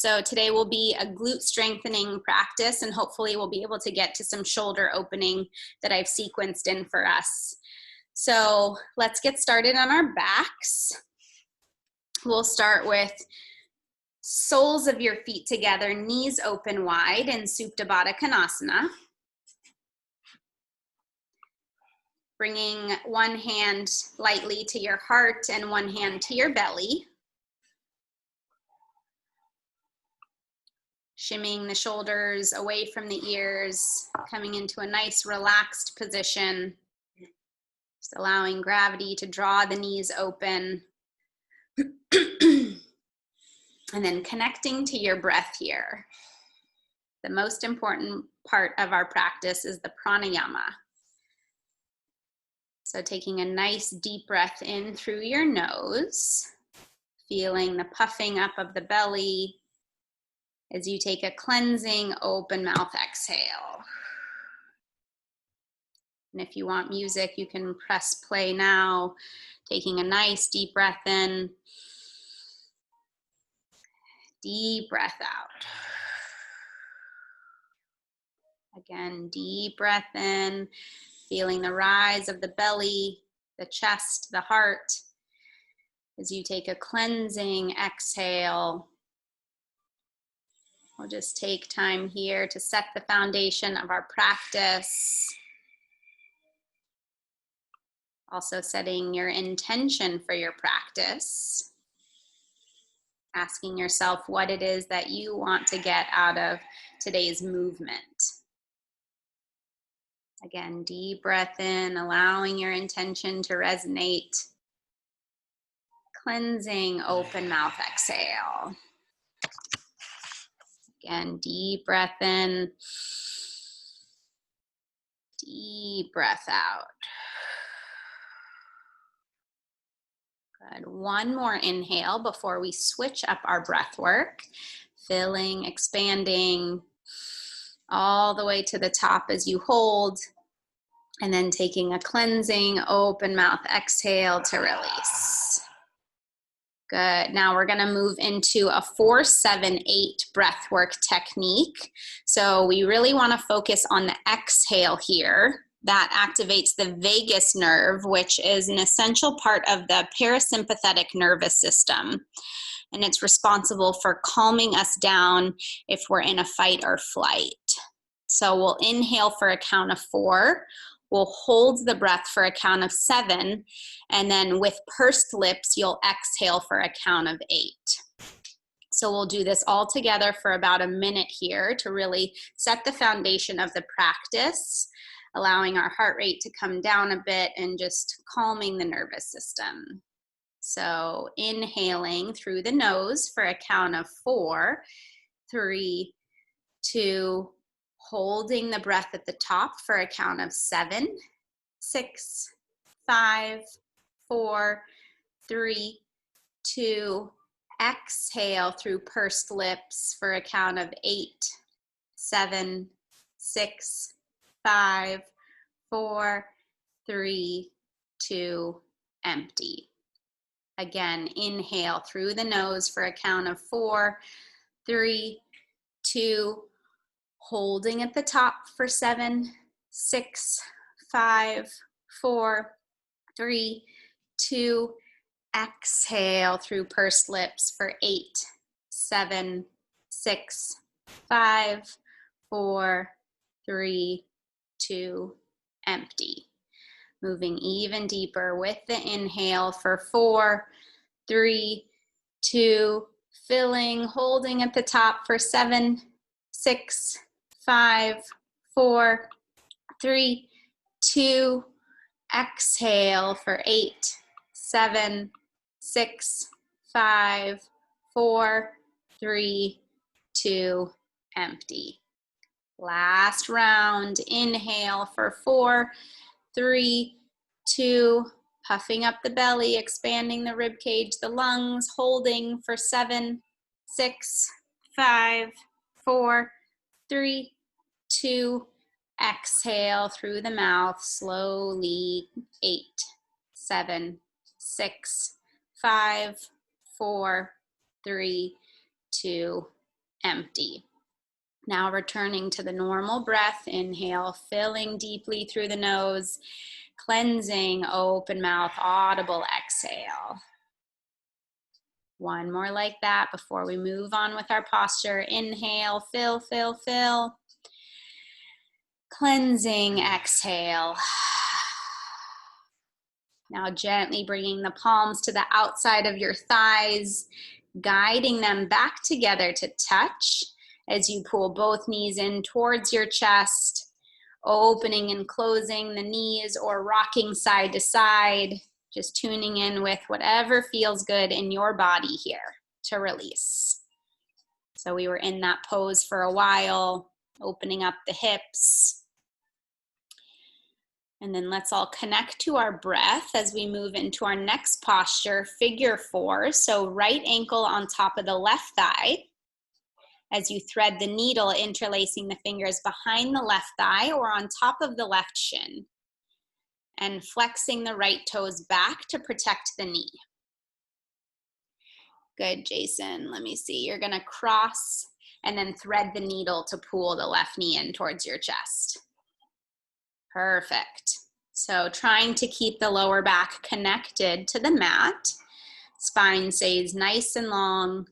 So today will be a glute strengthening practice, and hopefully we'll be able to get to some shoulder opening that I've sequenced in for us. So let's get started on our backs. We'll start with soles of your feet together, knees open wide in Supta Baddha Konasana. Bringing one hand lightly to your heart and one hand to your belly. Shimming the shoulders away from the ears, coming into a nice relaxed position. Just allowing gravity to draw the knees open. And then connecting to your breath here. The most important part of our practice is the pranayama. So taking a nice deep breath in through your nose, feeling the puffing up of the belly as you take a cleansing open mouth exhale. And if you want music, you can press play now, taking a nice deep breath in, deep breath out. Again, deep breath in, feeling the rise of the belly, the chest, the heart. As you take a cleansing exhale, we'll just take time here to set the foundation of our practice. Also setting your intention for your practice. Asking yourself what it is that you want to get out of today's movement. Again, deep breath in, allowing your intention to resonate. Cleansing, open mouth exhale. Again, deep breath in, deep breath out. Good. One more inhale before we switch up our breath work. Filling, expanding all the way to the top as you hold. And then taking a cleansing, open mouth exhale to release. Good. Now we're going to move into a 4-7-8 breath work technique. So we really want to focus on the exhale here. That activates the vagus nerve, which is an essential part of the parasympathetic nervous system. And it's responsible for calming us down if we're in a fight or flight. So we'll inhale for a count of 4. We'll hold the breath for a count of 7, and then with pursed lips, you'll exhale for a count of 8. So we'll do this all together for about a minute here to really set the foundation of the practice, allowing our heart rate to come down a bit and just calming the nervous system. So inhaling through the nose for a count of 4, 3, 2, holding the breath at the top for a count of 7, 6, 5, 4, 3, 2, exhale through pursed lips for a count of 8, 7, 6, 5, 4, 3, 2, empty. Again, inhale through the nose for a count of 4, 3, 2, holding at the top for 7, 6, 5, 4, 3, 2, exhale through pursed lips for 8, 7, 6, 5, 4, 3, 2, empty. Moving even deeper with the inhale for 4, 3, 2, filling, holding at the top for 7, 6, 5, 4, 3, 2, exhale for 8, 7, 6, 5, 4, 3, 2, empty. Last round, inhale for 4, 3, 2, puffing up the belly, expanding the rib cage, the lungs, holding for 7, 6, 5, 4, 3, 2, exhale through the mouth slowly. 8, 7, 6, 5, 4, 3, 2, empty. Now returning to the normal breath, inhale, filling deeply through the nose, cleansing, open mouth, audible exhale. One more like that before we move on with our posture. Inhale, fill, fill, fill. Cleansing, exhale. Now gently bringing the palms to the outside of your thighs, guiding them back together to touch as you pull both knees in towards your chest, opening and closing the knees or rocking side to side, just tuning in with whatever feels good in your body here to release. So we were in that pose for a while, opening up the hips. And then let's all connect to our breath as we move into our next posture, figure 4. So right ankle on top of the left thigh as you thread the needle, interlacing the fingers behind the left thigh or on top of the left shin. And flexing the right toes back to protect the knee. Good, Jason. Let me see. You're gonna cross and then thread the needle to pull the left knee in towards your chest. Perfect. So trying to keep the lower back connected to the mat. Spine stays nice and long.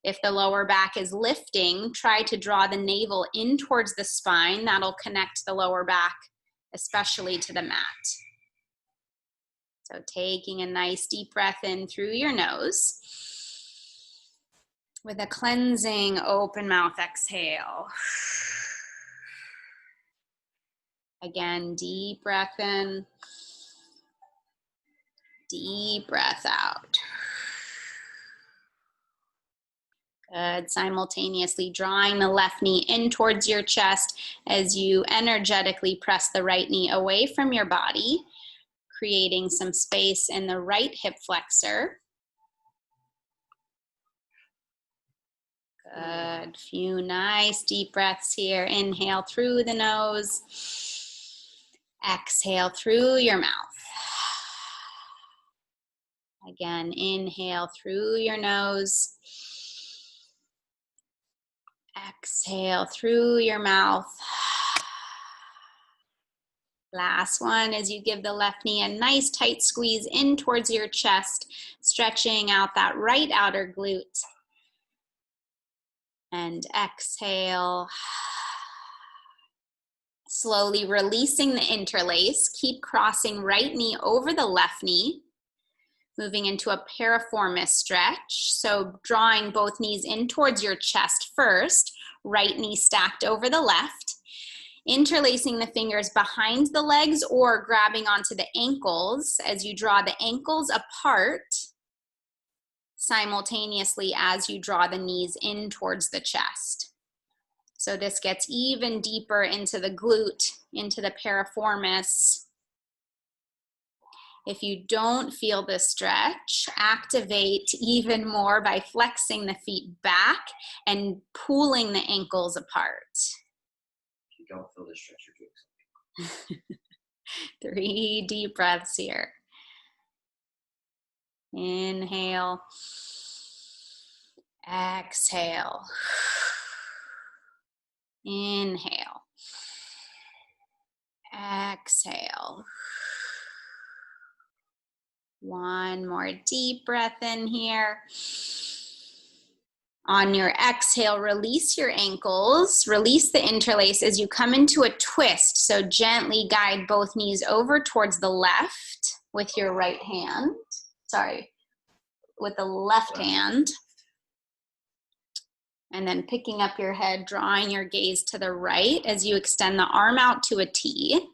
If the lower back is lifting, try to draw the navel in towards the spine. That'll connect the lower back, especially to the mat. So taking a nice deep breath in through your nose. With a cleansing open mouth exhale. Again, deep breath in, deep breath out. Good. Simultaneously drawing the left knee in towards your chest as you energetically press the right knee away from your body, creating some space in the right hip flexor. Good. Few nice deep breaths here. Inhale through the nose. Exhale through your mouth. Again, inhale through your nose. Exhale through your mouth. Last one as you give the left knee a nice tight squeeze in towards your chest, stretching out that right outer glute. And exhale. Slowly releasing the interlace. Keep crossing right knee over the left knee. Moving into a piriformis stretch. So drawing both knees in towards your chest first. Right knee stacked over the left. Interlacing the fingers behind the legs or grabbing onto the ankles as you draw the ankles apart simultaneously as you draw the knees in towards the chest. So this gets even deeper into the glute, into the piriformis. If you don't feel this stretch, activate even more by flexing the feet back and pulling the ankles apart. If you don't feel this stretch, you're doing something. 3 deep breaths here. Inhale. Exhale. Inhale. Exhale. One more deep breath in here. On your exhale, release your ankles, release the interlace as you come into a twist. So gently guide both knees over towards the left with your right hand. With the left hand. And then picking up your head, drawing your gaze to the right as you extend the arm out to a T.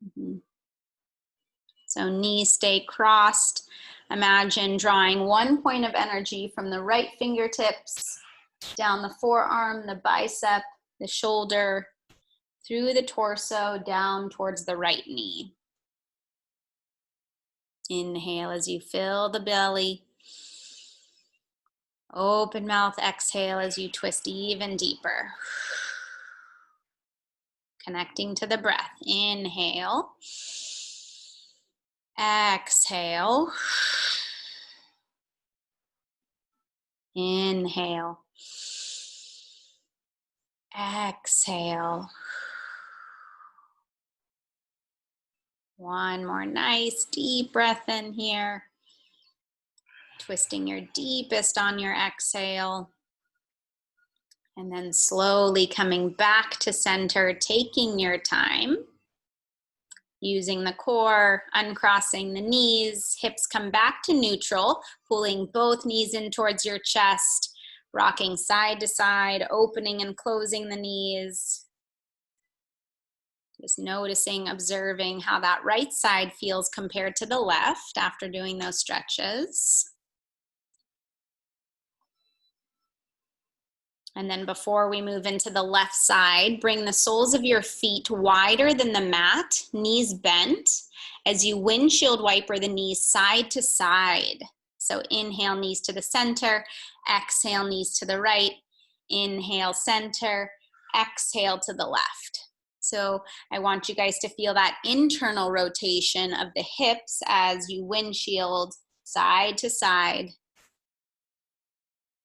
Mm-hmm. So knees stay crossed. Imagine drawing one point of energy from the right fingertips down the forearm, the bicep, the shoulder, through the torso, down towards the right knee. Inhale as you fill the belly. Open mouth, exhale as you twist even deeper. Connecting to the breath. Inhale. Exhale. Inhale. Exhale. One more nice deep breath in here. Twisting your deepest on your exhale. And then slowly coming back to center, taking your time. Using the core, uncrossing the knees, hips come back to neutral, pulling both knees in towards your chest, rocking side to side, opening and closing the knees. Just noticing, observing how that right side feels compared to the left after doing those stretches. And then before we move into the left side, bring the soles of your feet wider than the mat, knees bent, as you windshield wiper the knees side to side. So inhale, knees to the center, exhale, knees to the right, inhale, center, exhale to the left. So I want you guys to feel that internal rotation of the hips as you windshield side to side.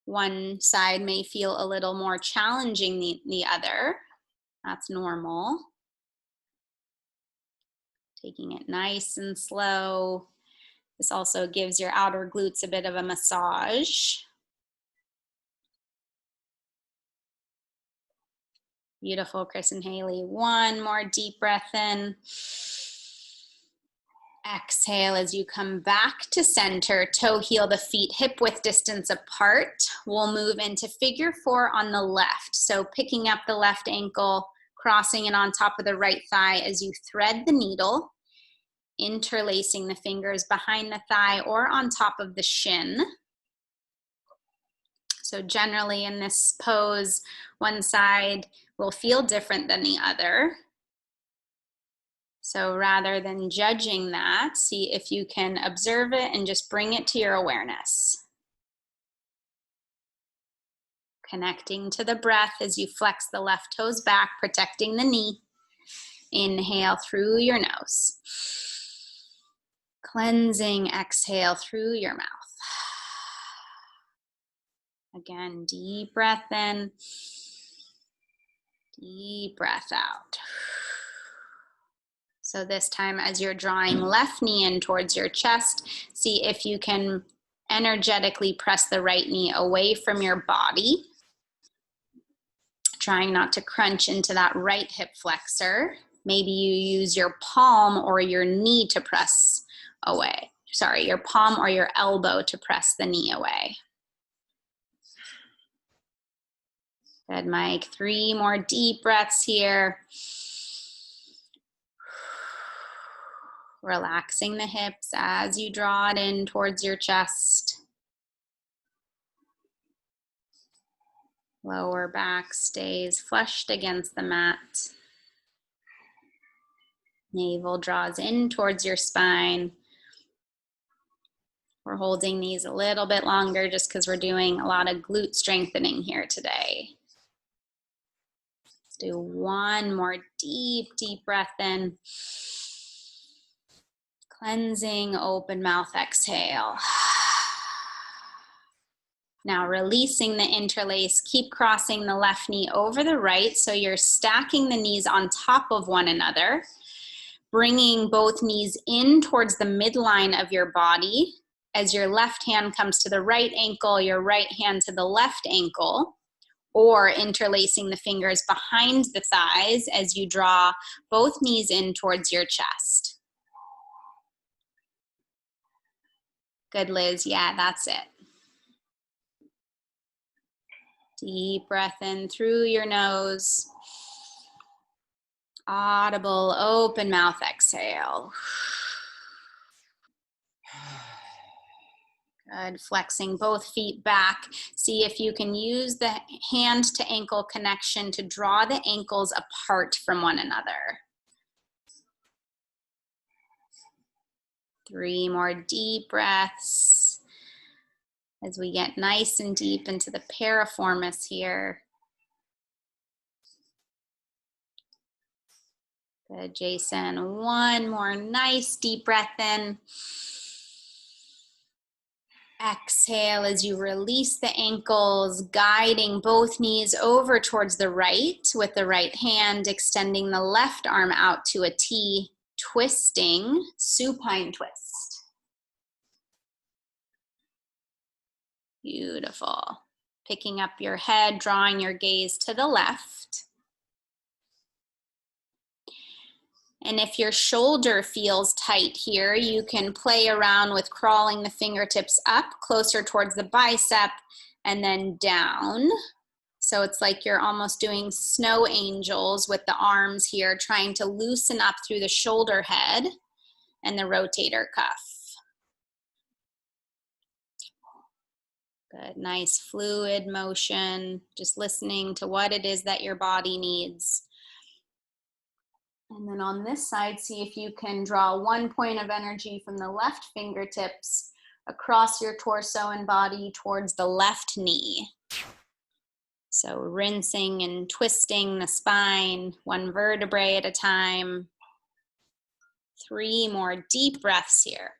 One side may feel a little more challenging than the other. That's normal. Taking it nice and slow. This also gives your outer glutes a bit of a massage. Beautiful, Chris and Haley. One more deep breath in. Exhale as you come back to center, toe heel the feet hip width distance apart. We'll move into figure 4 on the left. So picking up the left ankle, crossing it on top of the right thigh as you thread the needle, interlacing the fingers behind the thigh or on top of the shin. So generally in this pose, one side will feel different than the other. So rather than judging that, see if you can observe it and just bring it to your awareness. Connecting to the breath as you flex the left toes back, protecting the knee. Inhale through your nose. Cleansing, exhale through your mouth. Again, deep breath in, deep breath out. So this time as you're drawing left knee in towards your chest, see if you can energetically press the right knee away from your body. Trying not to crunch into that right hip flexor. Maybe you use your palm or your knee to press away. Sorry, your palm or your elbow to press the knee away. Good, Mike. 3 more deep breaths here. Relaxing the hips as you draw it in towards your chest. Lower back stays flushed against the mat. Navel draws in towards your spine. We're holding these a little bit longer just because we're doing a lot of glute strengthening here today. Let's do one more deep, deep breath in. Cleansing, open mouth exhale. Now releasing the interlace, keep crossing the left knee over the right so you're stacking the knees on top of one another, bringing both knees in towards the midline of your body as your left hand comes to the right ankle, your right hand to the left ankle, or interlacing the fingers behind the thighs as you draw both knees in towards your chest. Good, Liz. Yeah, that's it. Deep breath in through your nose. Audible, open mouth exhale. Good. Flexing both feet back. See if you can use the hand to ankle connection to draw the ankles apart from one another. 3 more deep breaths as we get nice and deep into the piriformis here. Good, Jason. 1 more nice deep breath in. Exhale as you release the ankles, guiding both knees over towards the right with the right hand, extending the left arm out to a T, twisting, supine twist. Beautiful. Picking up your head, drawing your gaze to the left. And if your shoulder feels tight here, you can play around with crawling the fingertips up closer towards the bicep and then down. So it's like you're almost doing snow angels with the arms here, trying to loosen up through the shoulder head and the rotator cuff. Good, nice fluid motion, just listening to what it is that your body needs. And then on this side, see if you can draw 1 point of energy from the left fingertips across your torso and body towards the left knee. So rinsing and twisting the spine, 1 vertebrae at a time. 3 more deep breaths here.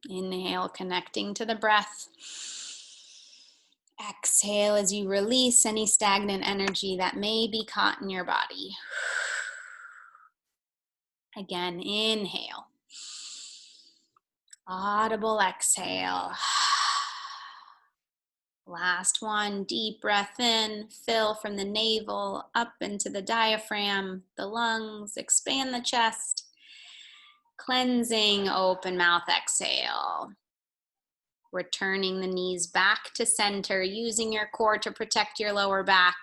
Inhale, connecting to the breath. Exhale as you release any stagnant energy that may be caught in your body. Again, inhale. Audible exhale. Last one, deep breath in, fill from the navel up into the diaphragm, the lungs, expand the chest. Cleansing, open mouth exhale. Returning the knees back to center, using your core to protect your lower back.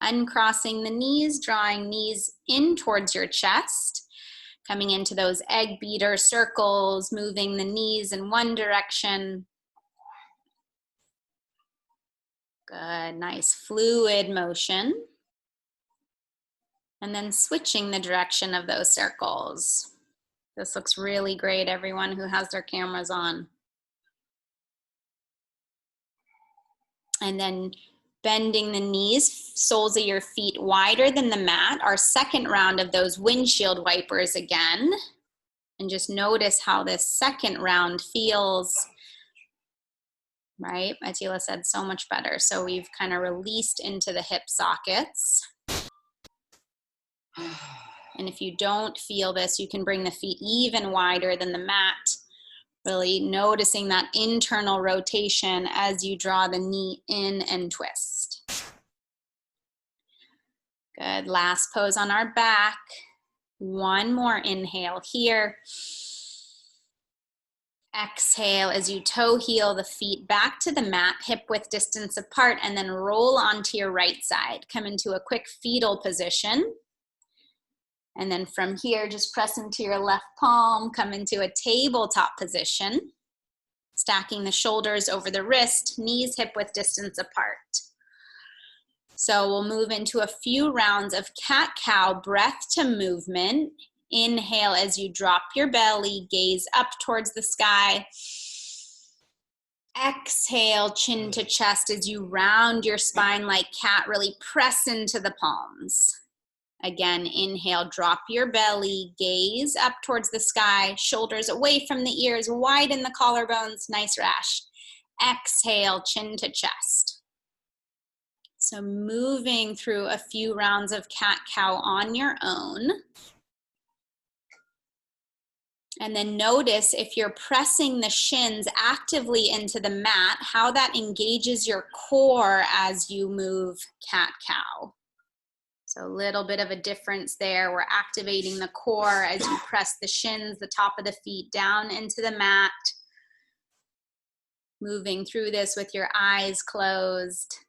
Uncrossing the knees, drawing knees in towards your chest. Coming into those egg beater circles, moving the knees in one direction. Good, nice fluid motion. And then switching the direction of those circles. This looks really great, everyone who has their cameras on. And then bending the knees, soles of your feet wider than the mat. Our second round of those windshield wipers again. And just notice how this second round feels. Right? Atila said so much better. So we've kind of released into the hip sockets. And if you don't feel this, you can bring the feet even wider than the mat. Really noticing that internal rotation as you draw the knee in and twist. Good, last pose on our back. 1 more inhale here. Exhale as you toe heel the feet back to the mat, hip width distance apart, and then roll onto your right side. Come into a quick fetal position. And then from here, just press into your left palm, come into a tabletop position, stacking the shoulders over the wrist, knees hip width distance apart. So we'll move into a few rounds of cat-cow breath to movement. Inhale as you drop your belly, gaze up towards the sky. Exhale, chin to chest as you round your spine like cat, really press into the palms. Again, inhale, drop your belly, gaze up towards the sky, shoulders away from the ears, widen the collarbones, nice rash. Exhale, chin to chest. So moving through a few rounds of cat-cow on your own. And then notice if you're pressing the shins actively into the mat, how that engages your core as you move cat-cow. So a little bit of a difference there. We're activating the core as you press the shins, the top of the feet down into the mat. Moving through this with your eyes closed.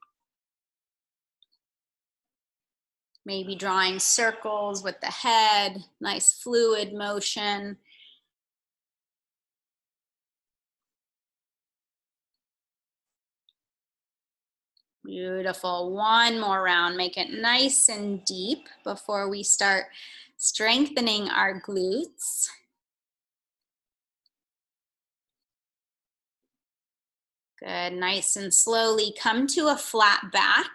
Maybe drawing circles with the head, nice fluid motion. Beautiful. 1 more round. Make it nice and deep before we start strengthening our glutes. Good. Nice and slowly come to a flat back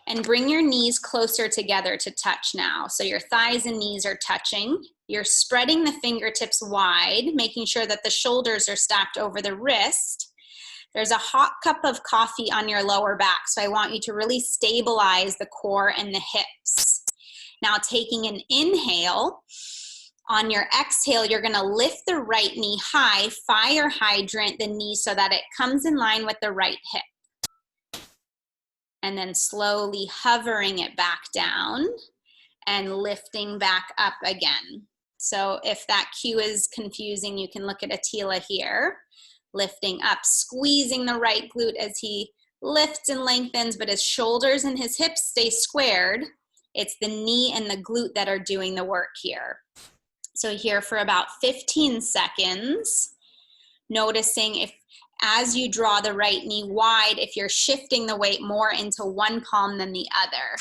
and bring your knees closer together to touch now. So your thighs and knees are touching. You're spreading the fingertips wide, making sure that the shoulders are stacked over the wrist. There's a hot cup of coffee on your lower back, so I want you to really stabilize the core and the hips. Now taking an inhale, on your exhale, you're gonna lift the right knee high, fire hydrant the knee so that it comes in line with the right hip. And then slowly hovering it back down and lifting back up again. So if that cue is confusing, you can look at Attila here. Lifting up, squeezing the right glute as he lifts and lengthens, but his shoulders and his hips stay squared. It's the knee and the glute that are doing the work here. So here for about 15 seconds, noticing if as you draw the right knee wide, if you're shifting the weight more into one palm than the other.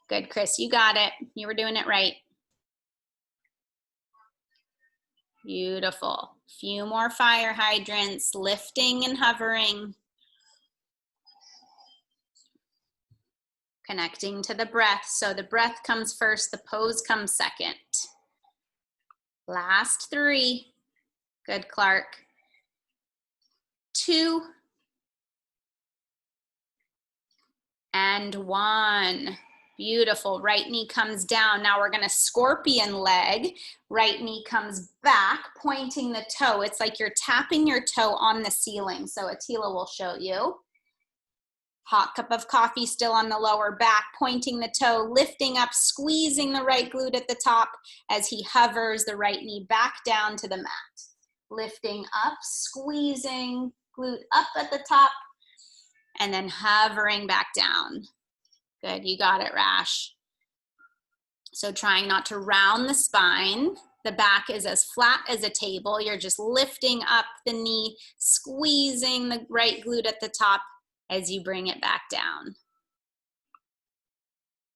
Good, Chris, you got it. You were doing it right. Beautiful. Few more fire hydrants, lifting and hovering. Connecting to the breath. So the breath comes first, the pose comes second. Last 3. Good, Clark. 2. And 1. Beautiful. Right knee comes down. Now we're going to scorpion leg. Right knee comes back, pointing the toe. It's like you're tapping your toe on the ceiling. So Attila will show you. Hot cup of coffee still on the lower back, pointing the toe, lifting up, squeezing the right glute at the top as he hovers the right knee back down to the mat. Lifting up, squeezing glute up at the top, and then hovering back down. Good, you got it, Rash. So trying not to round the spine. The back is as flat as a table. You're just lifting up the knee, squeezing the right glute at the top as you bring it back down.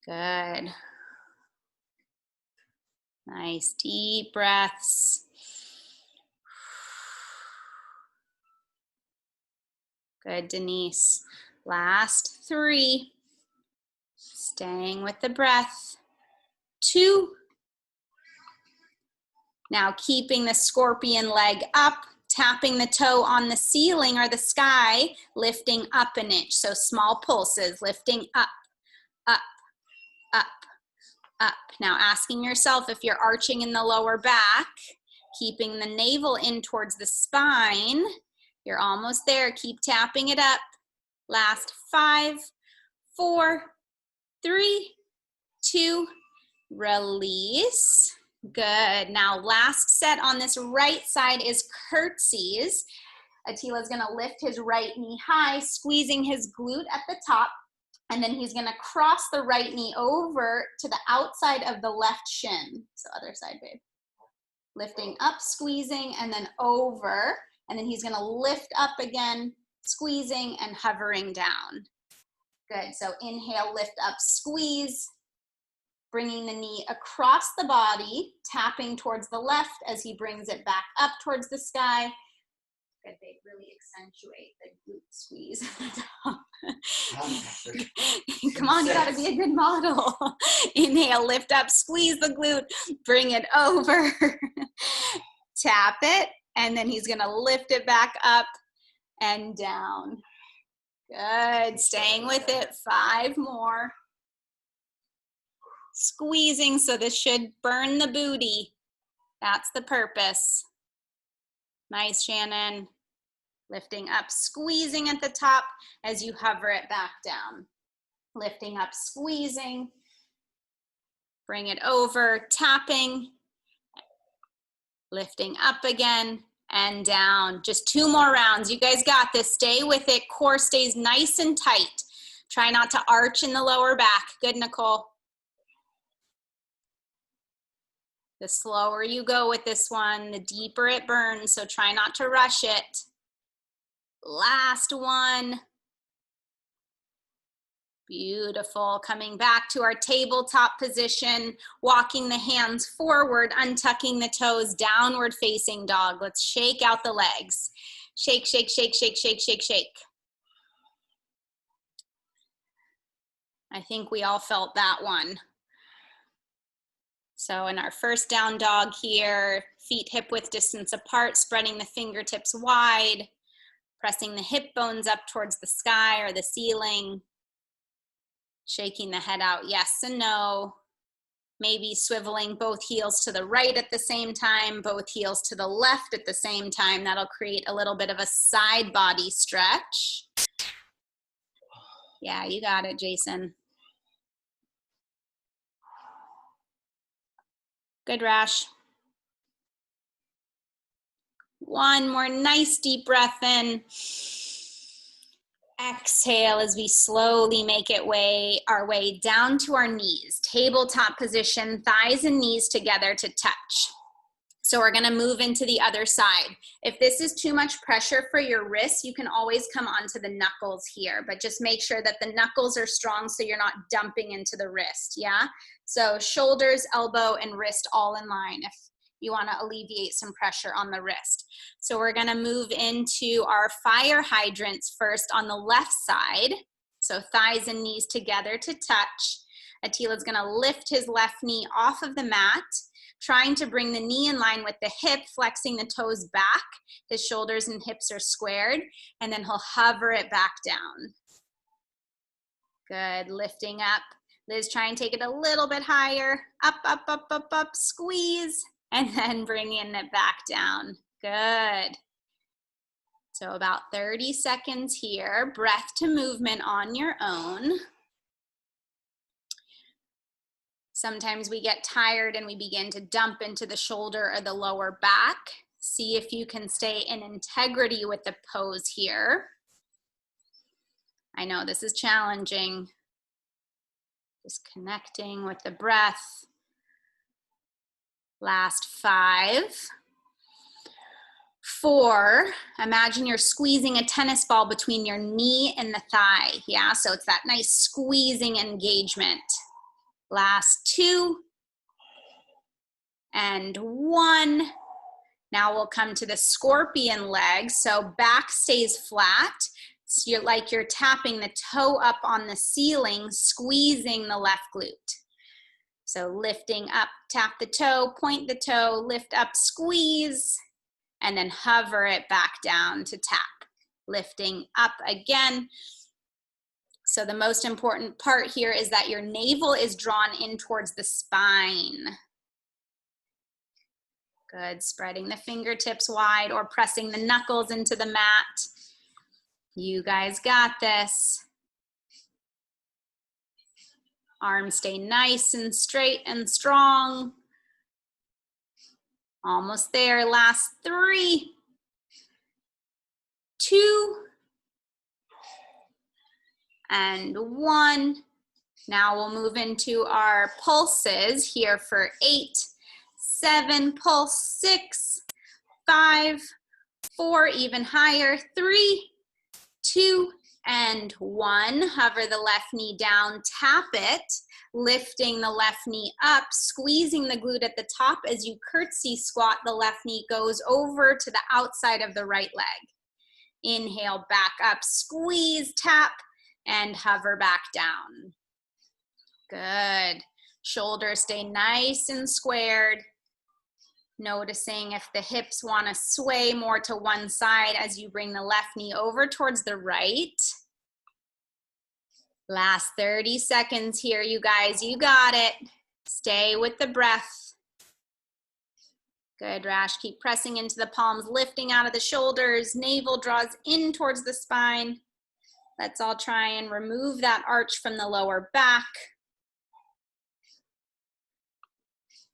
Good. Nice deep breaths. Good, Denise. Last 3. Staying with the breath. 2. Now keeping the scorpion leg up, tapping the toe on the ceiling or the sky, lifting up an inch. So small pulses, lifting up, up, up, up. Now asking yourself if you're arching in the lower back, keeping the navel in towards the spine. You're almost there. Keep tapping it up. Last 5, 4, 3, 2, release. Good. Now last set on this right side is curtsies. Attila's gonna lift his right knee high, squeezing his glute at the top, and then he's gonna cross the right knee over to the outside of the left shin. So other side, babe. Lifting up, squeezing, and then over, and then he's gonna lift up again, squeezing and hovering down. Good, so inhale, lift up, squeeze, bringing the knee across the body, tapping towards the left as he brings it back up towards the sky. Good, babe, really accentuate the glute squeeze at the top. Come on, you gotta be a good model. Inhale, lift up, squeeze the glute, bring it over, tap it, and then he's gonna lift it back up and down. Good, staying with it, 5 more. Squeezing, so this should burn the booty. That's the purpose. Nice, Shannon. Lifting up, squeezing at the top as you hover it back down. Lifting up, squeezing. Bring it over, tapping. Lifting up again and down. Just 2 more rounds. You guys got this. Stay with it. Core stays nice and tight. Try not to arch in the lower back. Good, Nicole. The slower you go with this one, the deeper it burns, so try not to rush it. Last one. Beautiful. Coming back to our tabletop position, walking the hands forward, untucking the toes, downward facing dog. Let's shake out the legs. Shake, shake, shake, shake, shake, shake, shake. I think we all felt that one. So in our first down dog here, feet hip width distance apart, spreading the fingertips wide, pressing the hip bones up towards the sky or the ceiling, shaking the head out yes and no, maybe swiveling both heels to the right at the same time, both heels to the left at the same time. That'll create a little bit of a side body stretch. Yeah, you got it, Jason. Good, Rash. One more nice deep breath in. Exhale as we slowly make our way down to our knees. Tabletop position, thighs and knees together to touch. So we're gonna move into the other side. If this is too much pressure for your wrists, you can always come onto the knuckles here, but just make sure that the knuckles are strong so you're not dumping into the wrist, yeah? So shoulders, elbow, and wrist all in line if you wanna alleviate some pressure on the wrist. So we're gonna move into our fire hydrants first on the left side. So thighs and knees together to touch. Atila's gonna lift his left knee off of the mat, trying to bring the knee in line with the hip, flexing the toes back. His shoulders and hips are squared, and then he'll hover it back down. Good, lifting up. Liz, try and take it a little bit higher. Up, up, up, up, up, squeeze, and then bringing it back down. Good. So about 30 seconds here. Breath to movement on your own. Sometimes we get tired and we begin to dump into the shoulder or the lower back. See if you can stay in integrity with the pose here. I know this is challenging. Just connecting with the breath. Last 5, 4, imagine you're squeezing a tennis ball between your knee and the thigh, yeah? So it's that nice squeezing engagement. Last 2, and 1. Now we'll come to the scorpion leg. So back stays flat. So you're tapping the toe up on the ceiling, squeezing the left glute. So lifting up, tap the toe, point the toe, lift up, squeeze, and then hover it back down to tap. Lifting up again. So the most important part here is that your navel is drawn in towards the spine. Good, spreading the fingertips wide or pressing the knuckles into the mat. You guys got this. Arms stay nice and straight and strong. Almost there, last 3, 2, and 1. Now we'll move into our pulses here for 8, 7, pulse 6, 5, 4, even higher, 3, 2, and 1. Hover the left knee down, tap it, lifting the left knee up, squeezing the glute at the top. As you curtsy squat, the left knee goes over to the outside of the right leg. Inhale, back up, squeeze, tap, and hover back down. Good. Shoulders stay nice and squared. Noticing if the hips want to sway more to one side as you bring the left knee over towards the right. Last 30 seconds here, you guys. You got it. Stay with the breath. Good, Rash. Keep pressing into the palms, lifting out of the shoulders. Navel draws in towards the spine. Let's all try and remove that arch from the lower back.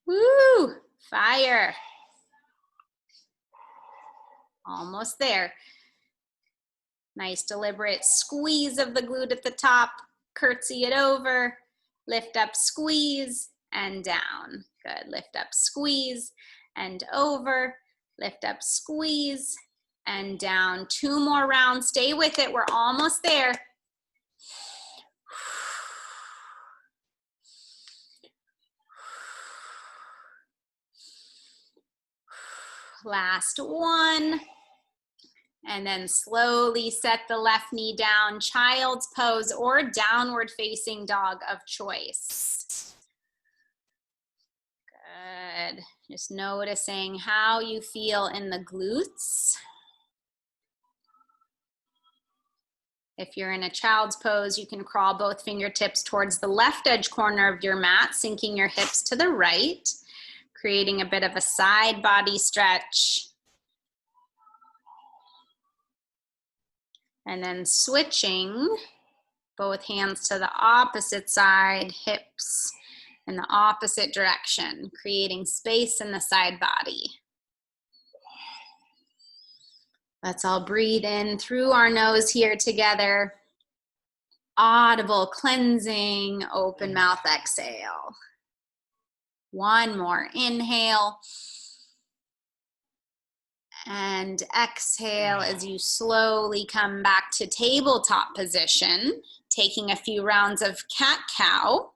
Woo! Fire. Almost there. Nice deliberate squeeze of the glute at the top. Curtsy it over. Lift up, squeeze, and down. Good. Lift up, squeeze, and over. Lift up, squeeze, and down. 2 more rounds. Stay with it. We're almost there. Last 1. And then slowly set the left knee down, child's pose or downward facing dog of choice. Good. Just noticing how you feel in the glutes. If you're in a child's pose, you can crawl both fingertips towards the left edge corner of your mat, sinking your hips to the right, creating a bit of a side body stretch. And then switching both hands to the opposite side, hips in the opposite direction, creating space in the side body. Let's all breathe in through our nose here together. Audible, cleansing, open mouth exhale. One more inhale. And exhale as you slowly come back to tabletop position, taking a few rounds of cat-cow.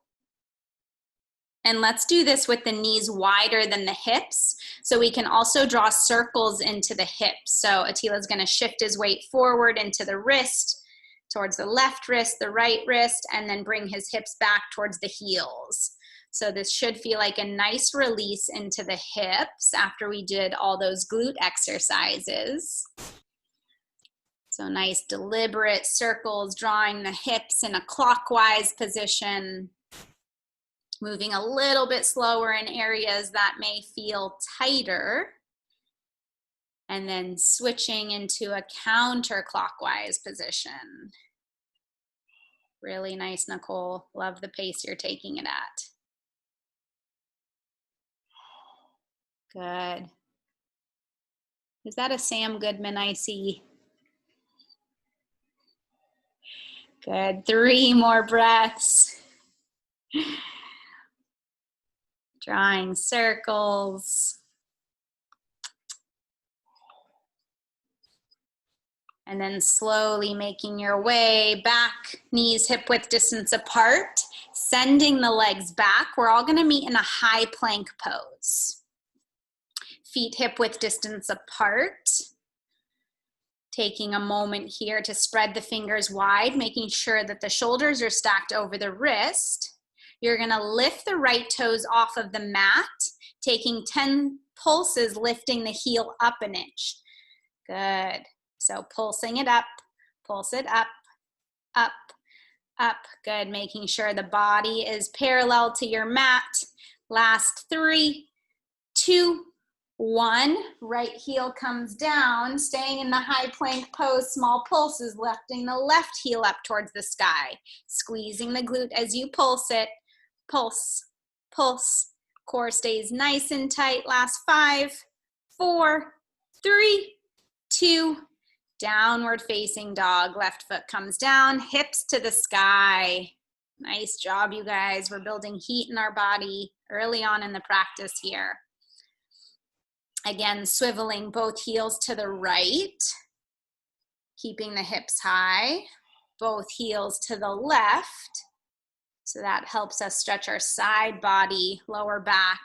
And let's do this with the knees wider than the hips, so we can also draw circles into the hips. So Attila's gonna shift his weight forward into the wrist, towards the left wrist, the right wrist, and then bring his hips back towards the heels. So this should feel like a nice release into the hips after we did all those glute exercises. So nice deliberate circles, drawing the hips in a clockwise position. Moving a little bit slower in areas that may feel tighter. And then switching into a counterclockwise position. Really nice, Nicole. Love the pace you're taking it at. Good. Is that a Sam Goodman I see? Good. 3 more breaths. Drawing circles. And then slowly making your way back, knees hip width distance apart, sending the legs back. We're all gonna meet in a high plank pose. Feet hip width distance apart. Taking a moment here to spread the fingers wide, making sure that the shoulders are stacked over the wrist. You're gonna lift the right toes off of the mat, taking 10 pulses, lifting the heel up an inch. Good. So pulsing it up, pulse it up, up, up. Good, making sure the body is parallel to your mat. Last 3, 2, 1. Right heel comes down, staying in the high plank pose, small pulses, lifting the left heel up towards the sky. Squeezing the glute as you pulse it. Pulse, pulse. Core stays nice and tight. Last 5, 4, 3, 2, downward facing dog. Left foot comes down, hips to the sky. Nice job, you guys. We're building heat in our body early on in the practice here. Again, swiveling both heels to the right, keeping the hips high, both heels to the left. So that helps us stretch our side body, lower back.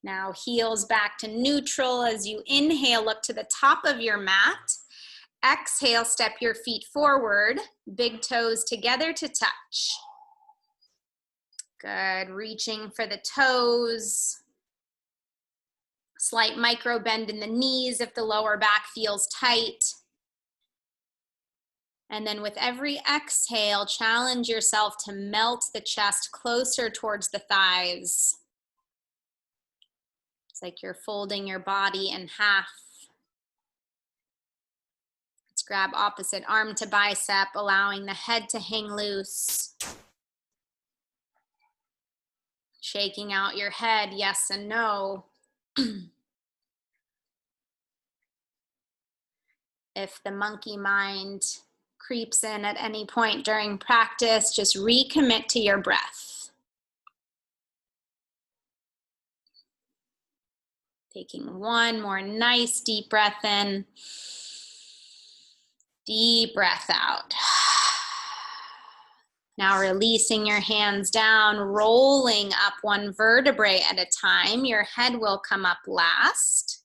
Now heels back to neutral. As you inhale, look to the top of your mat. Exhale, step your feet forward, big toes together to touch. Good, reaching for the toes. Slight micro bend in the knees if the lower back feels tight. And then with every exhale, challenge yourself to melt the chest closer towards the thighs. It's like you're folding your body in half. Let's grab opposite arm to bicep, allowing the head to hang loose. Shaking out your head, yes and no. If the monkey mind creeps in at any point during practice, just recommit to your breath. Taking one more nice deep breath in. Deep breath out. Now releasing your hands down, rolling up one vertebrae at a time. Your head will come up last.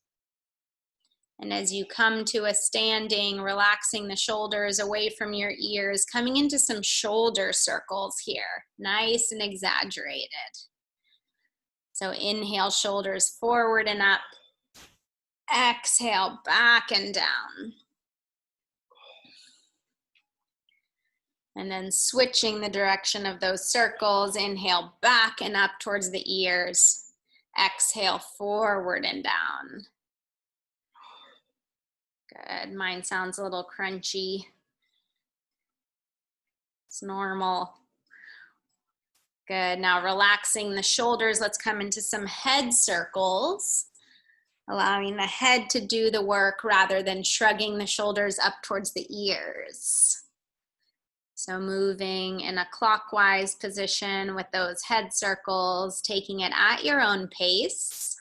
And as you come to a standing, relaxing the shoulders away from your ears, coming into some shoulder circles here, nice and exaggerated. So inhale, shoulders forward and up. Exhale, back and down. And then switching the direction of those circles, inhale back and up towards the ears. Exhale, forward and down. Good. Mine sounds a little crunchy. It's normal. Good. Now relaxing the shoulders, let's come into some head circles, allowing the head to do the work rather than shrugging the shoulders up towards the ears. So moving in a clockwise position with those head circles, taking it at your own pace.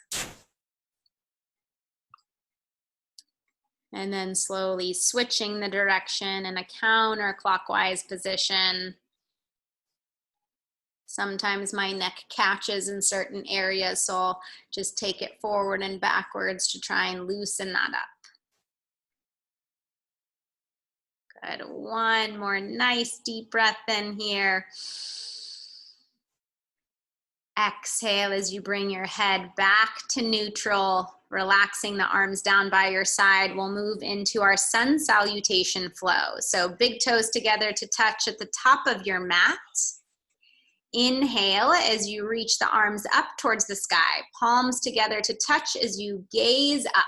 And then slowly switching the direction in a counterclockwise position. Sometimes my neck catches in certain areas, so I'll just take it forward and backwards to try and loosen that up. Good. One more nice deep breath in here. Exhale as you bring your head back to neutral, relaxing the arms down by your side. We'll move into our sun salutation flow. So big toes together to touch at the top of your mat. Inhale as you reach the arms up towards the sky. Palms together to touch as you gaze up.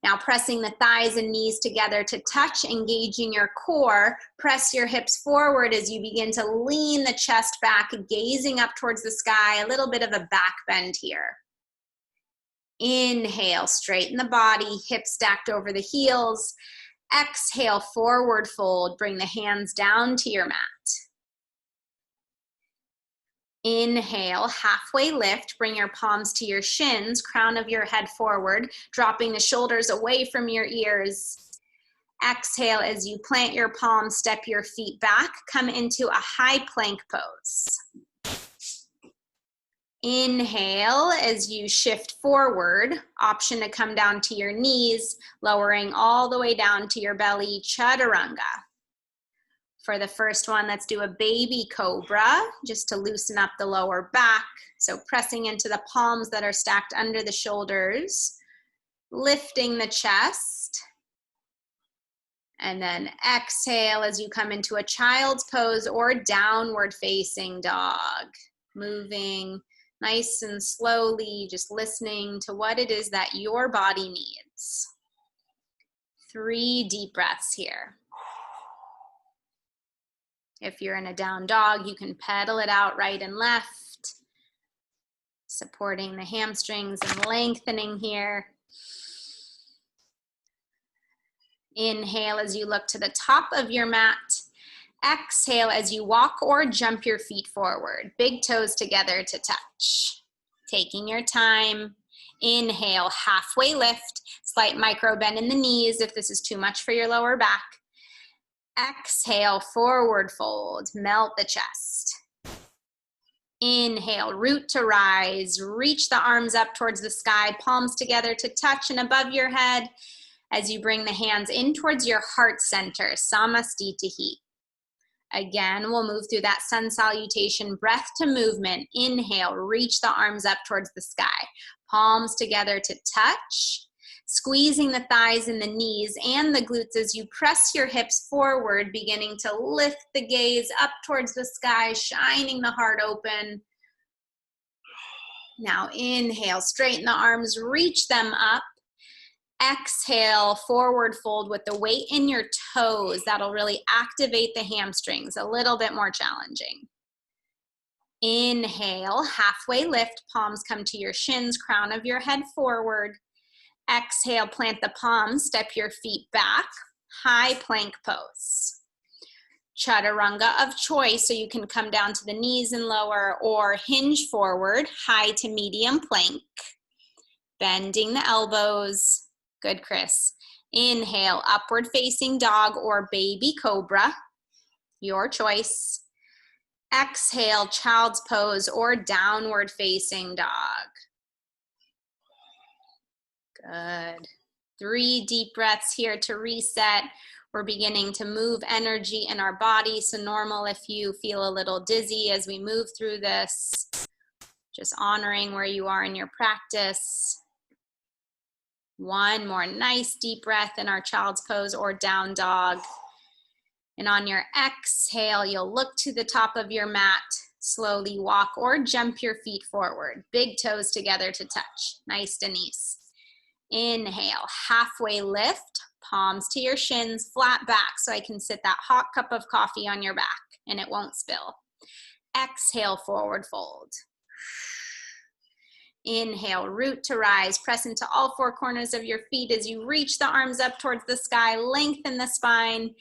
Now pressing the thighs and knees together to touch, engaging your core. Press your hips forward as you begin to lean the chest back, gazing up towards the sky, a little bit of a back bend here. Inhale, straighten the body, hips stacked over the heels. Exhale, forward fold, bring the hands down to your mat. Inhale, halfway lift, bring your palms to your shins, crown of your head forward, dropping the shoulders away from your ears. Exhale as you plant your palms, step your feet back, come into a high plank pose. Inhale as you shift forward, option to come down to your knees, lowering all the way down to your belly, chaturanga. For the first one, let's do a baby cobra, just to loosen up the lower back. So pressing into the palms that are stacked under the shoulders, lifting the chest. And then exhale as you come into a child's pose or downward facing dog. Moving nice and slowly, just listening to what it is that your body needs. 3 deep breaths here. If you're in a down dog, you can pedal it out right and left, supporting the hamstrings and lengthening here. Inhale as you look to the top of your mat. Exhale as you walk or jump your feet forward. Big toes together to touch. Taking your time. Inhale, halfway lift. Slight micro bend in the knees if this is too much for your lower back. Exhale, forward fold, melt the chest. Inhale, root to rise, reach the arms up towards the sky, palms together to touch and above your head as you bring the hands in towards your heart center, Samastitihi. Again, we'll move through that sun salutation, breath to movement. Inhale, reach the arms up towards the sky, palms together to touch. Squeezing the thighs and the knees and the glutes as you press your hips forward, beginning to lift the gaze up towards the sky, shining the heart open. Now inhale, straighten the arms, reach them up. Exhale, forward fold with the weight in your toes. That'll really activate the hamstrings, a little bit more challenging. Inhale, halfway lift, palms come to your shins, crown of your head forward. Exhale, plant the palms, step your feet back, high plank pose. Chaturanga of choice, so you can come down to the knees and lower, or hinge forward, high to medium plank. Bending the elbows. Good, Chris. Inhale, upward facing dog or baby cobra, your choice. Exhale, child's pose or downward facing dog. Good. 3 deep breaths here to reset. We're beginning to move energy in our body, so normal if you feel a little dizzy as we move through this. Just honoring where you are in your practice. One more nice deep breath in our child's pose or down dog. And on your exhale, you'll look to the top of your mat, slowly walk or jump your feet forward. Big toes together to touch. Nice, Denise. Inhale, halfway lift, palms to your shins, flat back so I can sit that hot cup of coffee on your back and it won't spill. Exhale, forward fold. Inhale, root to rise, press into all 4 corners of your feet as you reach the arms up towards the sky, lengthen the spine.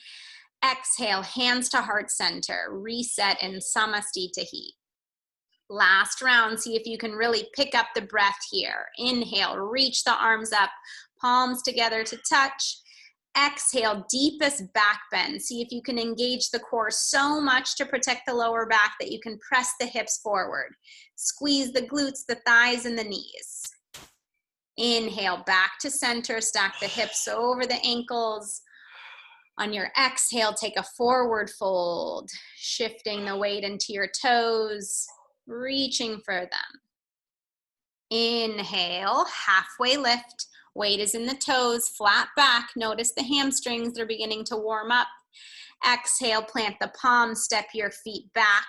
Exhale, hands to heart center, reset in Samasthiti. Last round, see if you can really pick up the breath here. Inhale, reach the arms up, palms together to touch. Exhale, deepest back bend. See if you can engage the core so much to protect the lower back that you can press the hips forward. Squeeze the glutes, the thighs, and the knees. Inhale, back to center, stack the hips over the ankles. On your exhale, take a forward fold, shifting the weight into your toes, reaching for them. Inhale, halfway lift. Weight is in the toes, flat back. Notice the hamstrings, they're beginning to warm up. Exhale, plant the palms, step your feet back.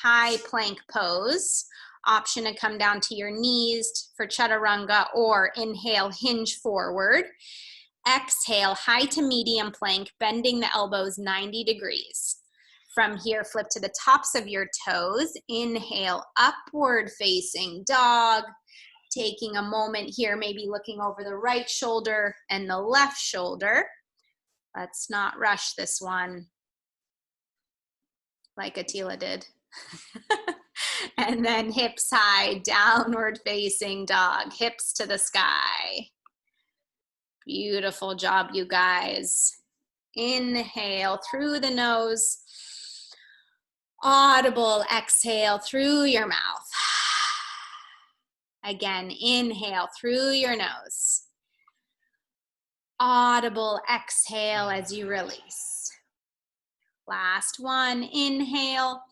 High plank pose. Option to come down to your knees for chaturanga, or inhale, hinge forward. Exhale, high to medium plank, bending the elbows 90 degrees. From here, flip to the tops of your toes. Inhale, upward facing dog. Taking a moment here, maybe looking over the right shoulder and the left shoulder. Let's not rush this one like Attila did. And then hips high, downward facing dog, hips to the sky. Beautiful job, you guys. Inhale through the nose. Audible exhale through your mouth. Again, inhale through your nose. Audible exhale as you release. Last one, inhale.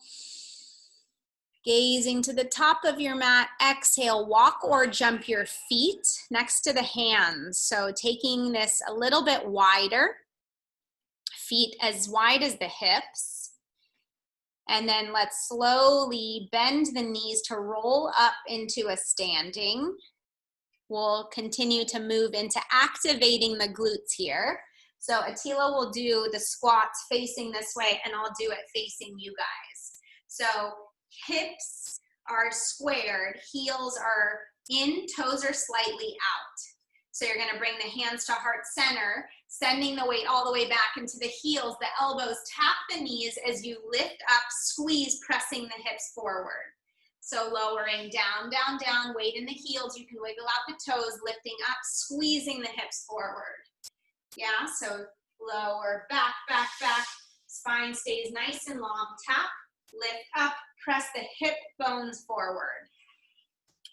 Gazing to the top of your mat, exhale, walk or jump your feet next to the hands. So taking this a little bit wider, feet as wide as the hips. And then let's slowly bend the knees to roll up into a standing. We'll continue to move into activating the glutes here. So Attila will do the squats facing this way, and I'll do it facing you guys. So hips are squared, heels are in, toes are slightly out. So you're gonna bring the hands to heart center, sending the weight all the way back into the heels, the elbows, tap the knees as you lift up, squeeze, pressing the hips forward. So lowering down, down, down, weight in the heels. You can wiggle out the toes, lifting up, squeezing the hips forward. Yeah, so lower, back, back, back. Spine stays nice and long. Tap, lift up, press the hip bones forward.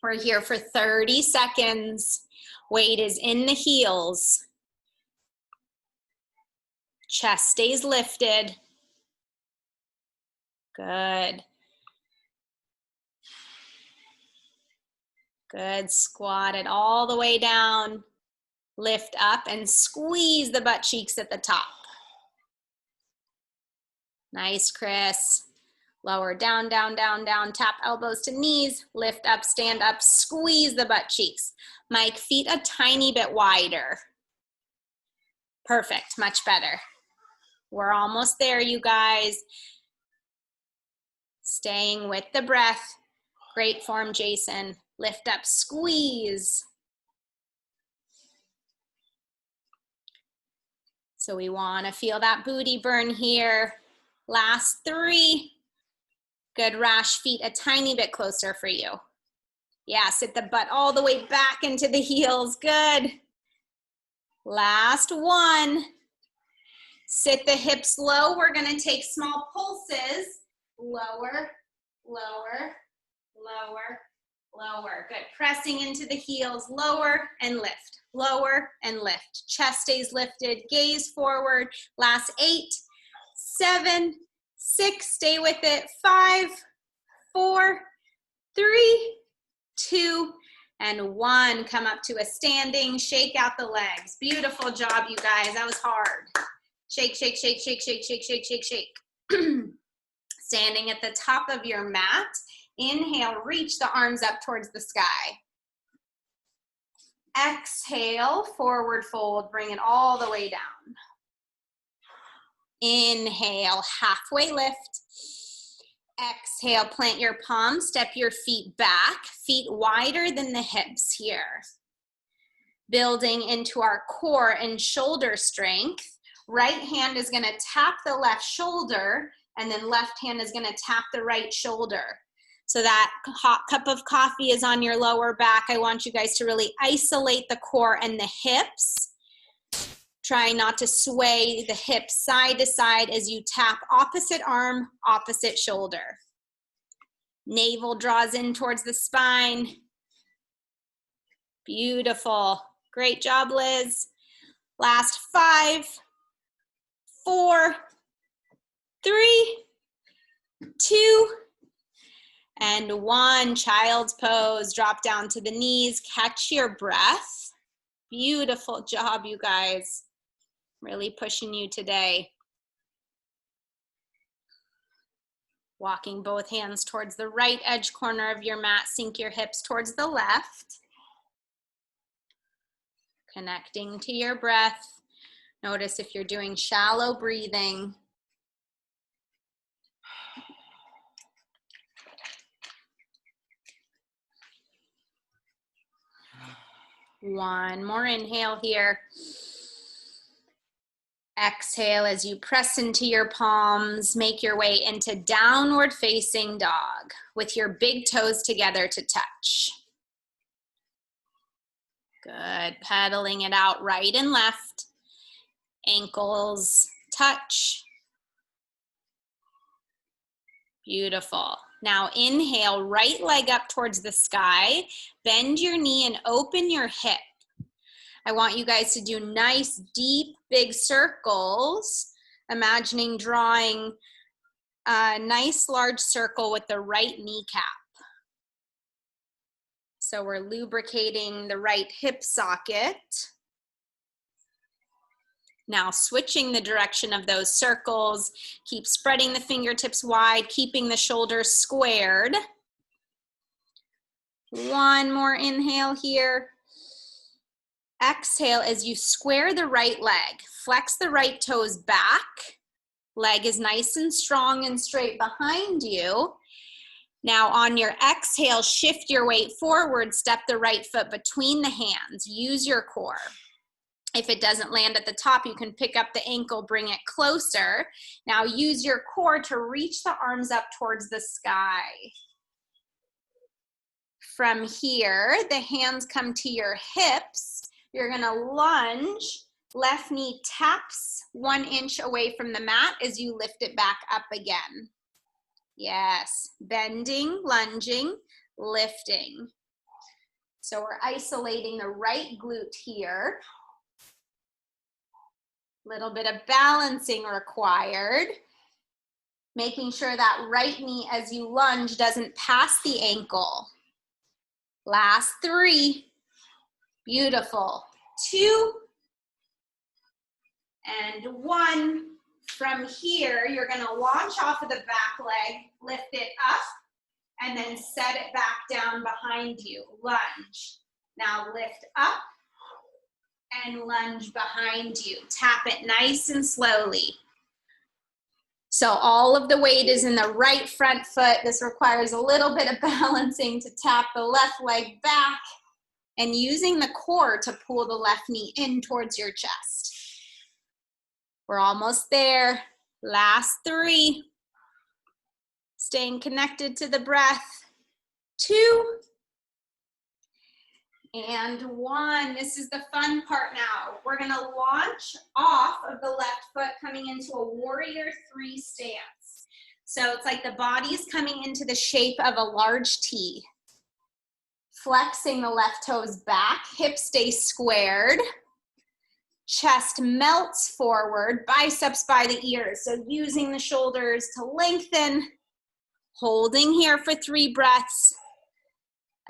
We're here for 30 seconds. Weight is in the heels. Chest stays lifted. Good. Good. Squat it all the way down. Lift up and squeeze the butt cheeks at the top. Nice, Chris. Lower, down, down, down, down. Tap elbows to knees. Lift up, stand up, squeeze the butt cheeks. Mike, feet a tiny bit wider. Perfect, much better. We're almost there, you guys. Staying with the breath. Great form, Jason. Lift up, squeeze. So we want to feel that booty burn here. Last 3. Good, Rash, feet a tiny bit closer for you. Yeah, sit the butt all the way back into the heels. Good. Last 1. Sit the hips low. We're going to take small pulses. Lower, lower, lower, lower. Good. Pressing into the heels. Lower and lift. lower, and lift. Chest stays lifted, gaze forward. Last 8, 7, 6, stay with it. 5, 4, 3, 2, and 1. Come up to a standing, shake out the legs. Beautiful job, you guys. That was hard. Shake, shake, shake, shake, shake, shake, shake, shake, shake. Standing at the top of your mat. Inhale, reach the arms up towards the sky. Exhale, forward fold, bring it all the way down. Inhale, halfway lift. Exhale, plant your palms, step your feet back, feet wider than the hips here. Building into our core and shoulder strength. Right hand is gonna tap the left shoulder, and then left hand is gonna tap the right shoulder. So that hot cup of coffee is on your lower back. I want you guys to really isolate the core and the hips. Try not to sway the hips side to side as you tap opposite arm, opposite shoulder. Navel draws in towards the spine. Beautiful. Great job, Liz. Last 5, 4, 3, 2, and 1. Child's pose. Drop down to the knees. Catch your breath. Beautiful job, you guys. Really pushing you today. Walking both hands towards the right edge corner of your mat. Sink your hips towards the left. Connecting to your breath. Notice if you're doing shallow breathing. One more inhale here. Exhale as you press into your palms, make your way into downward facing dog with your big toes together to touch. Good, pedaling it out right and left. Ankles touch. Beautiful. Now inhale, right leg up towards the sky. Bend your knee and open your hip. I want you guys to do nice, deep, big circles. Imagining drawing a nice, large circle with the right kneecap. So we're lubricating the right hip socket. Now switching the direction of those circles. Keep spreading the fingertips wide, keeping the shoulders squared. One more inhale here. Exhale as you square the right leg. Flex the right toes back. Leg is nice and strong and straight behind you. Now on your exhale, shift your weight forward, step the right foot between the hands. Use your core. If it doesn't land at the top, you can pick up the ankle, bring it closer. Now use your core to reach the arms up towards the sky. From here, the hands come to your hips. You're gonna lunge. Left knee taps 1 inch away from the mat as you lift it back up again. Yes, bending, lunging, lifting. So we're isolating the right glute here. Little bit of balancing required. Making sure that right knee as you lunge doesn't pass the ankle. Last 3. Beautiful. 2 and 1. From here, you're going to launch off of the back leg, lift it up, and then set it back down behind you. Lunge. Now lift up and lunge behind you. Tap it nice and slowly. So all of the weight is in the right front foot. This requires a little bit of balancing to tap the left leg back and using the core to pull the left knee in towards your chest. We're almost there. Last 3. Staying connected to the breath. 2 and 1. This is the fun part now. We're going to launch off of the left foot coming into a warrior 3 stance. So it's like the body's coming into the shape of a large T. Flexing the left toes back, hips stay squared. Chest melts forward, biceps by the ears. So using the shoulders to lengthen, holding here for 3 breaths.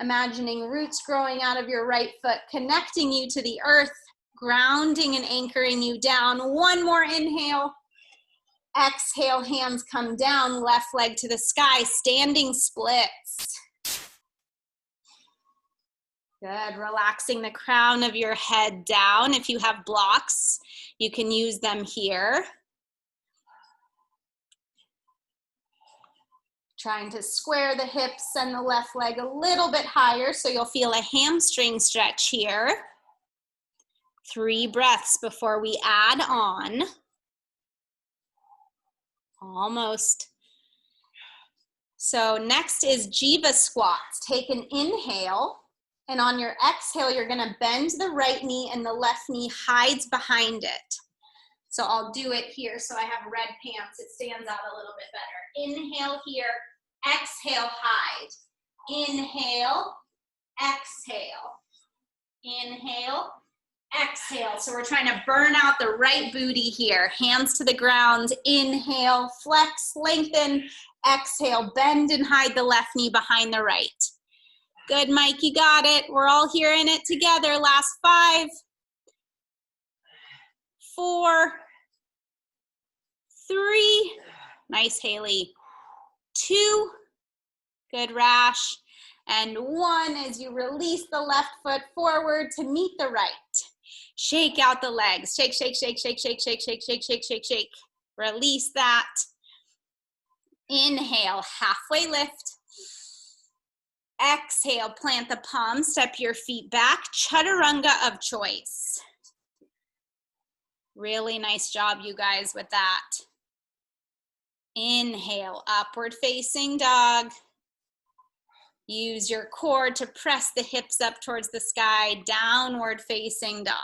Imagining roots growing out of your right foot, connecting you to the earth, grounding and anchoring you down. One more inhale. Exhale, hands come down, left leg to the sky, standing splits. Good, relaxing the crown of your head down. If you have blocks, you can use them here. Trying to square the hips and the left leg a little bit higher so you'll feel a hamstring stretch here. 3 breaths before we add on. Almost. So next is Jiva squats. Take an inhale, and on your exhale, you're gonna bend the right knee and the left knee hides behind it. So I'll do it here so I have red pants. It stands out a little bit better. Inhale here, exhale, hide. Inhale, exhale. Inhale, exhale. So we're trying to burn out the right booty here. Hands to the ground. Inhale, flex, lengthen. Exhale, bend and hide the left knee behind the right. Good, Mike, you got it. We're all here in it together. Last 5, 4, 3. Nice, Haley. 2. Good, Rash. And 1 as you release the left foot forward to meet the right. Shake out the legs. Shake, shake, shake, shake, shake, shake, shake, shake, shake, shake, shake. Release that. Inhale, halfway lift. Exhale, plant the palms, step your feet back. Chaturanga of choice. Really nice job, you guys, with that. Inhale, upward facing dog. Use your core to press the hips up towards the sky, downward facing dog.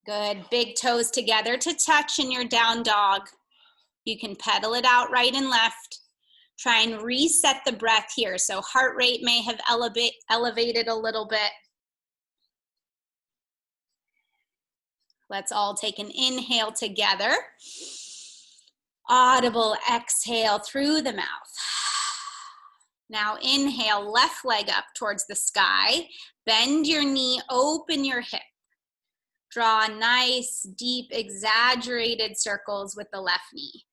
Good, big toes together to touch in your down dog. You can pedal it out right and left. Try and reset the breath here. So heart rate may have elevated a little bit. Let's all take an inhale together. Audible exhale through the mouth. Now inhale, left leg up towards the sky. Bend your knee, open your hip. Draw nice, deep, exaggerated circles with the left knee.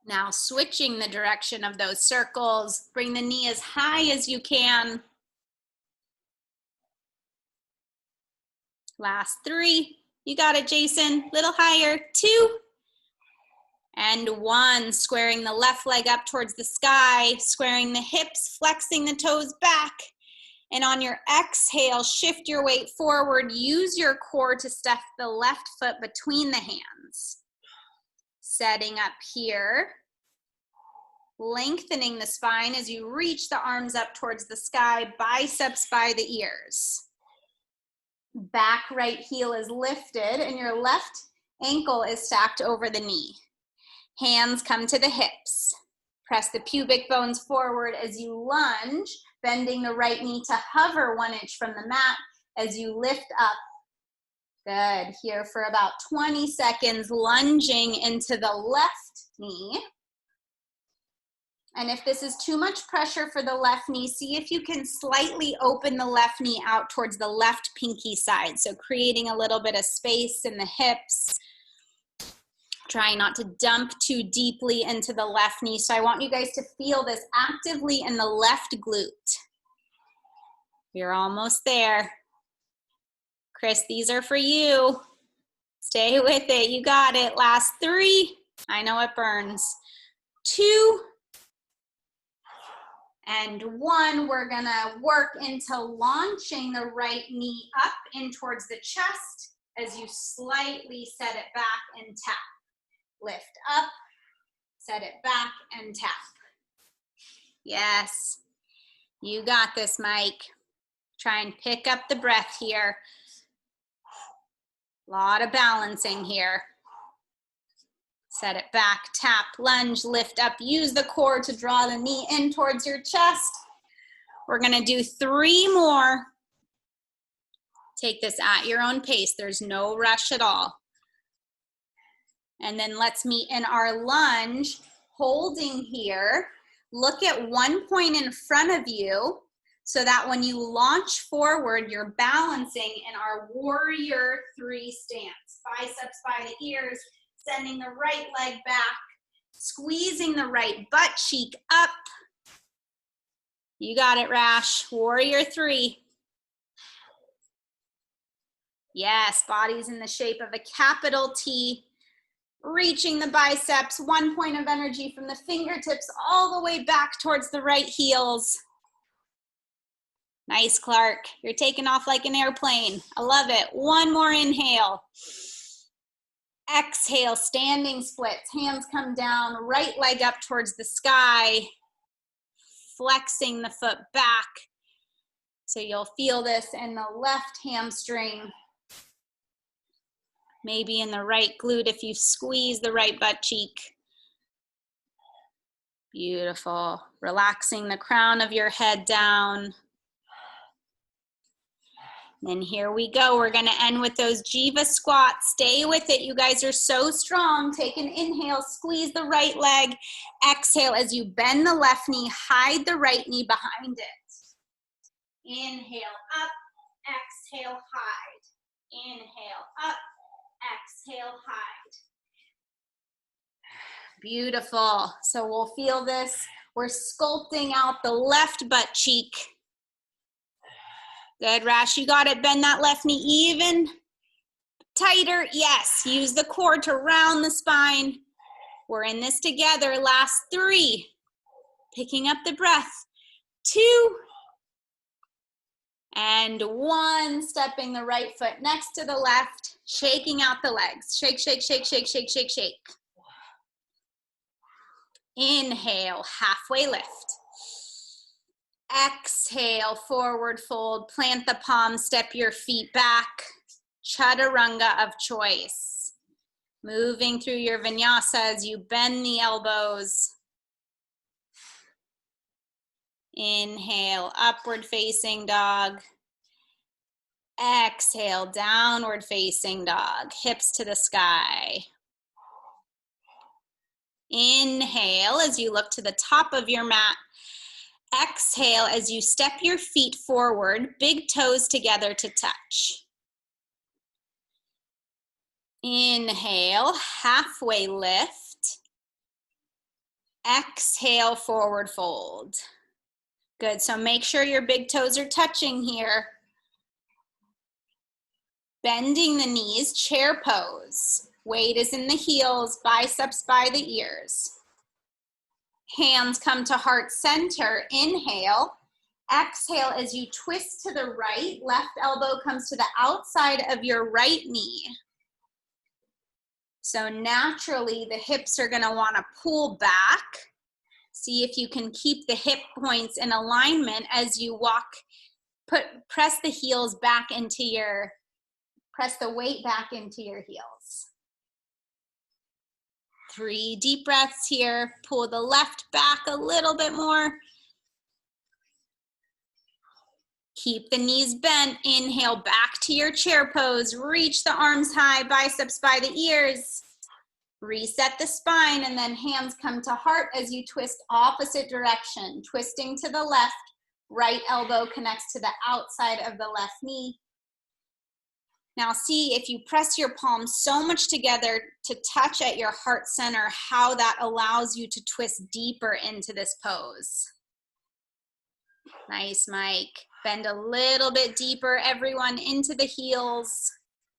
Now switching the direction of those circles, bring the knee as high as you can. Last 3, you got it, Jason, little higher, 2, and 1, squaring the left leg up towards the sky, squaring the hips, flexing the toes back, and on your exhale, shift your weight forward, use your core to step the left foot between the hands. Setting up here, lengthening the spine as you reach the arms up towards the sky, biceps by the ears. Back right heel is lifted and your left ankle is stacked over the knee. Hands come to the hips. Press the pubic bones forward as you lunge, bending the right knee to hover 1 inch from the mat as you lift up. Good. Here for about 20 seconds, lunging into the left knee. And if this is too much pressure for the left knee, see if you can slightly open the left knee out towards the left pinky side. So creating a little bit of space in the hips. Trying not to dump too deeply into the left knee. So I want you guys to feel this actively in the left glute. You're almost there. Chris, these are for you. Stay with it. You got it. Last 3. I know it burns. 2. And 1, we're gonna work into launching the right knee up in towards the chest as you slightly set it back and tap. Lift up, set it back and tap. Yes, you got this, Mike. Try and pick up the breath here. A lot of balancing here. Set it back, tap, lunge, lift up. Use the core to draw the knee in towards your chest. We're gonna do 3 more. Take this at your own pace. There's no rush at all. And then let's meet in our lunge, holding here. Look at one point in front of you so that when you launch forward, you're balancing in our warrior 3 stance. Biceps by the ears, sending the right leg back, squeezing the right butt cheek up. You got it, Rash. Warrior 3. Yes, body's in the shape of a capital T. Reaching the biceps, 1 point of energy from the fingertips all the way back towards the right heels. Nice, Clark. You're taking off like an airplane. I love it. 1 more inhale. Exhale, standing splits. Hands come down, right leg up towards the sky. Flexing the foot back. So you'll feel this in the left hamstring. Maybe in the right glute if you squeeze the right butt cheek. Beautiful. Relaxing the crown of your head down. Then here we go. We're going to end with those Jiva squats. Stay with it. You guys are so strong. Take an inhale. Squeeze the right leg. Exhale as you bend the left knee. Hide the right knee behind it. Inhale up. Exhale hide. Inhale up. Exhale, hide. Beautiful. So we'll feel this. We're sculpting out the left butt cheek. Good, Rash. You got it. Bend that left knee even tighter. Yes. Use the core to round the spine. We're in this together. Last 3. Picking up the breath. 2. And 1. Stepping the right foot next to the left. Shaking out the legs. Shake, shake, shake, shake, shake, shake, shake. Inhale, halfway lift. Exhale, forward fold. Plant the palms, step your feet back. Chaturanga of choice. Moving through your vinyasa as you bend the elbows. Inhale, upward facing dog. Exhale, downward facing dog, hips to the sky. Inhale as you look to the top of your mat. Exhale as you step your feet forward, big toes together to touch. Inhale, halfway lift. Exhale, forward fold. Good, so make sure your big toes are touching here. Bending the knees, chair pose. Weight is in the heels, biceps by the ears. Hands come to heart center. Inhale. Exhale as you twist to the right. Left elbow comes to the outside of your right knee. So naturally, the hips are going to want to pull back. See if you can keep the hip points in alignment as you walk. Press the heels back into your Press the weight back into your heels. 3 deep breaths here. Pull the left back a little bit more. Keep the knees bent. Inhale back to your chair pose. Reach the arms high, biceps by the ears. Reset the spine and then hands come to heart as you twist opposite direction. Twisting to the left. Right elbow connects to the outside of the left knee. Now see if you press your palms so much together to touch at your heart center, how that allows you to twist deeper into this pose. Nice, Mike. Bend a little bit deeper, everyone, into the heels,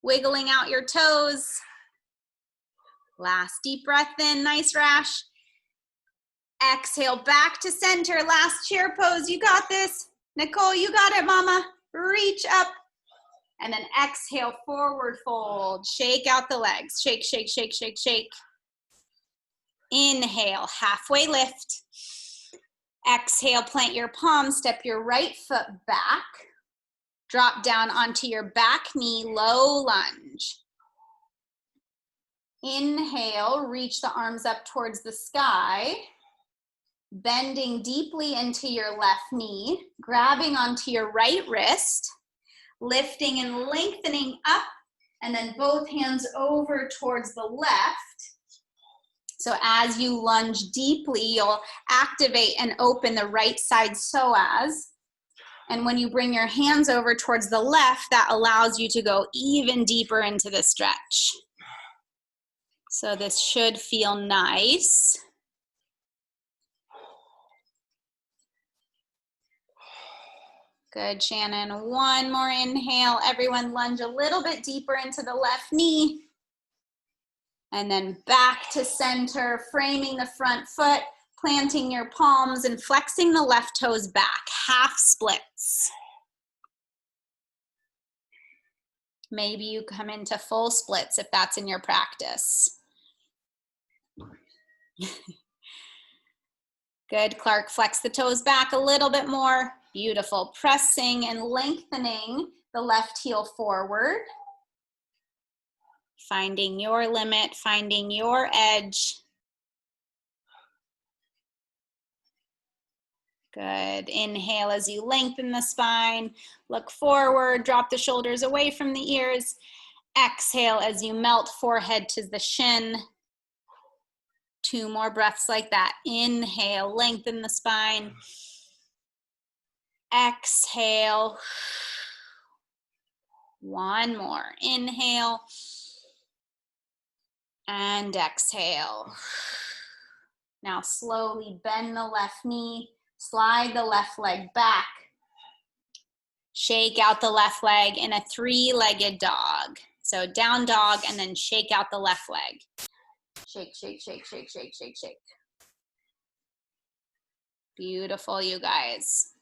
wiggling out your toes. Last deep breath in, nice, Rash. Exhale back to center, last chair pose. You got this. Nicole, you got it, mama. Reach up. And then exhale, forward fold. Shake out the legs. Shake, shake, shake, shake, shake. Inhale, halfway lift. Exhale, plant your palms, step your right foot back. Drop down onto your back knee, low lunge. Inhale, reach the arms up towards the sky. Bending deeply into your left knee, grabbing onto your right wrist, lifting and lengthening up, and then both hands over towards the left. So as you lunge deeply, you'll activate and open the right side psoas. And when you bring your hands over towards the left, that allows you to go even deeper into the stretch. So this should feel nice. Good, Shannon. One more inhale. Everyone lunge a little bit deeper into the left knee. And then back to center, framing the front foot, planting your palms and flexing the left toes back, half splits. Maybe you come into full splits if that's in your practice. Good, Clark, flex the toes back a little bit more. Beautiful, pressing and lengthening the left heel forward. Finding your limit, finding your edge. Good, inhale as you lengthen the spine. Look forward, drop the shoulders away from the ears. Exhale as you melt forehead to the shin. 2 more breaths like that. Inhale, lengthen the spine. Exhale. 1 more. Inhale. And exhale. Now slowly bend the left knee. Slide the left leg back. Shake out the left leg in a 3-legged dog. So down dog and then shake out the left leg. Shake, shake, shake, shake, shake, shake, shake. Beautiful, you guys.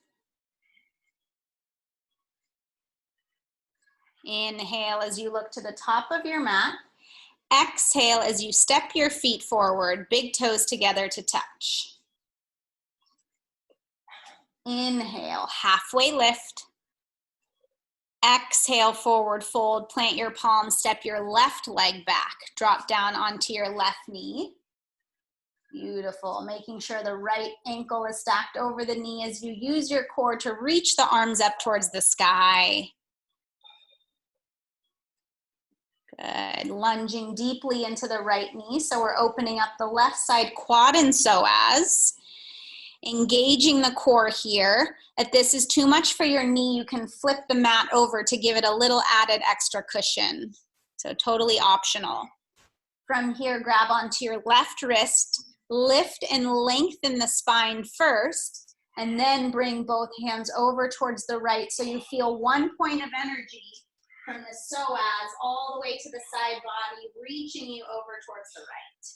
Inhale as you look to the top of your mat. Exhale as you step your feet forward, big toes together to touch. Inhale, halfway lift. Exhale, forward fold, plant your palms, step your left leg back, drop down onto your left knee. Beautiful, making sure the right ankle is stacked over the knee as you use your core to reach the arms up towards the sky. Good, lunging deeply into the right knee, so we're opening up the left side quad and psoas. Engaging the core here. If this is too much for your knee, you can flip the mat over to give it a little added extra cushion. So totally optional. From here, grab onto your left wrist, lift and lengthen the spine first, and then bring both hands over towards the right so you feel 1 point of energy from the psoas all the way to the side body, reaching you over towards the right.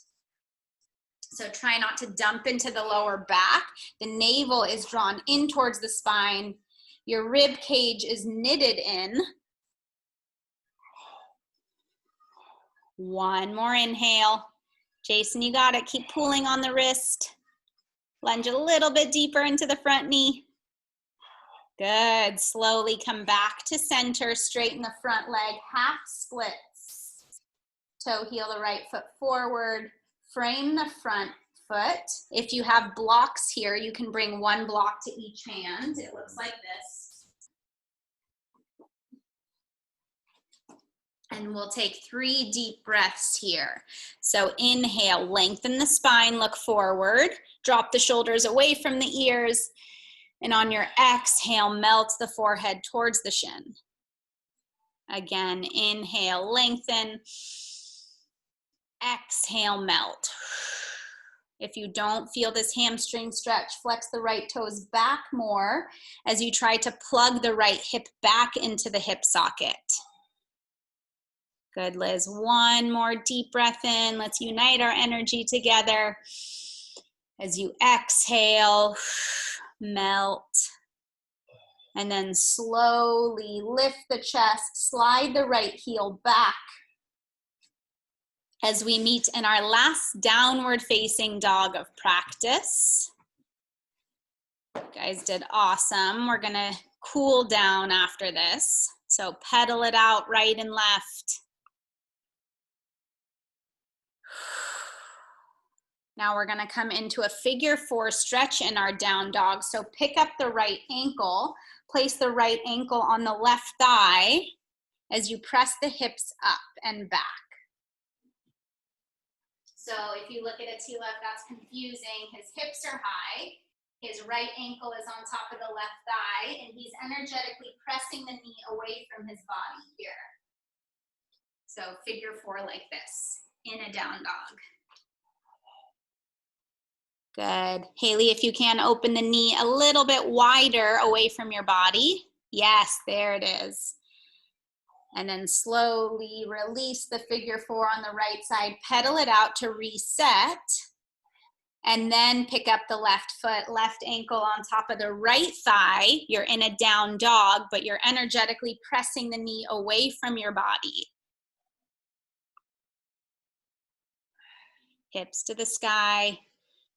So try not to dump into the lower back. The navel is drawn in towards the spine. Your rib cage is knitted in. 1 more inhale. Jason, you got it. Keep pulling on the wrist. Lunge a little bit deeper into the front knee. Good. Slowly come back to center. Straighten the front leg. Half splits. Toe heel the right foot forward. Frame the front foot. If you have blocks here, you can bring 1 block to each hand. It looks like this. And we'll take 3 deep breaths here. So inhale, lengthen the spine, look forward. Drop the shoulders away from the ears. And on your exhale, melt the forehead towards the shin. Again, inhale, lengthen. Exhale, melt. If you don't feel this hamstring stretch, flex the right toes back more as you try to plug the right hip back into the hip socket. Good, Liz. 1 more deep breath in. Let's unite our energy together. As you exhale, melt. And then slowly lift the chest, slide the right heel back. As we meet in our last downward facing dog of practice. You guys did awesome. We're gonna cool down after this. So pedal it out right and left. Now we're gonna come into a figure 4 stretch in our down dog. So pick up the right ankle, place the right ankle on the left thigh as you press the hips up and back. So if you look at Attila, if that's confusing, his hips are high, his right ankle is on top of the left thigh, and he's energetically pressing the knee away from his body here. So figure 4 like this, in a down dog. Good. Haley, if you can, open the knee a little bit wider away from your body. Yes, there it is. And then slowly release the figure 4 on the right side, pedal it out to reset, and then pick up the left foot, left ankle on top of the right thigh. You're in a down dog, but you're energetically pressing the knee away from your body. Hips to the sky.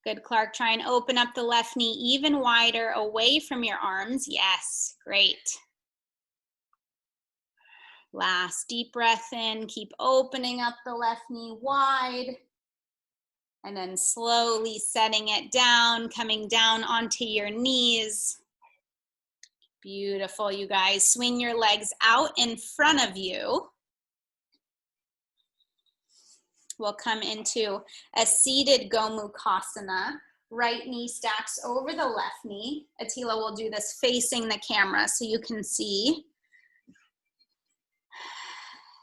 Good, Clark. Try and open up the left knee even wider away from your arms. Yes, great. Last deep breath in, keep opening up the left knee wide, and then slowly setting it down, coming down onto your knees. Beautiful, you guys. Swing your legs out in front of you. We'll come into a seated Gomukhasana. Right knee stacks over the left knee. Attila will do this facing the camera so you can see.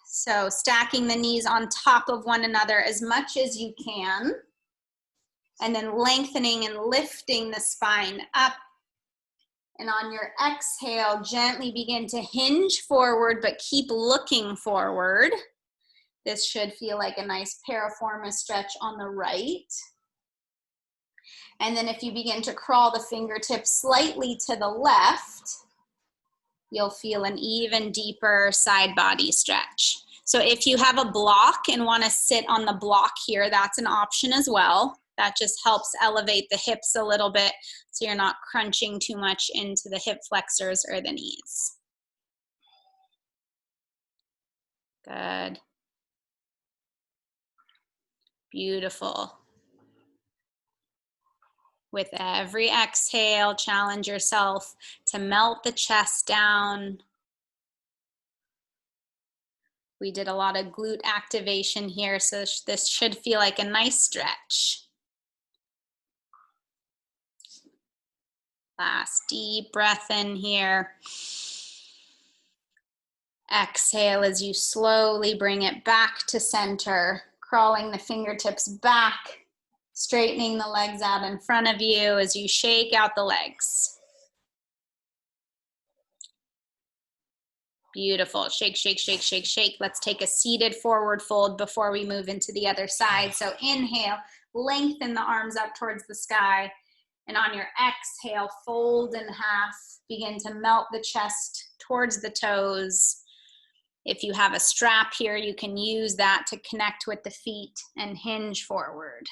So stacking the knees on top of one another as much as you can. And then lengthening and lifting the spine up. And on your exhale, gently begin to hinge forward, but keep looking forward. This should feel like a nice piriformis stretch on the right. And then if you begin to crawl the fingertips slightly to the left, you'll feel an even deeper side body stretch. So if you have a block and want to sit on the block here, that's an option as well. That just helps elevate the hips a little bit so you're not crunching too much into the hip flexors or the knees. Good. Beautiful. With every exhale, challenge yourself to melt the chest down. We did a lot of glute activation here, so this should feel like a nice stretch. Last deep breath in here. Exhale as you slowly bring it back to center, crawling the fingertips back, straightening the legs out in front of you as you shake out the legs. Beautiful. Shake, shake, shake, shake, shake. Let's take a seated forward fold before we move into the other side. So inhale, lengthen the arms up towards the sky. And on your exhale, fold in half. Begin to melt the chest towards the toes. If you have a strap here, you can use that to connect with the feet and hinge forward.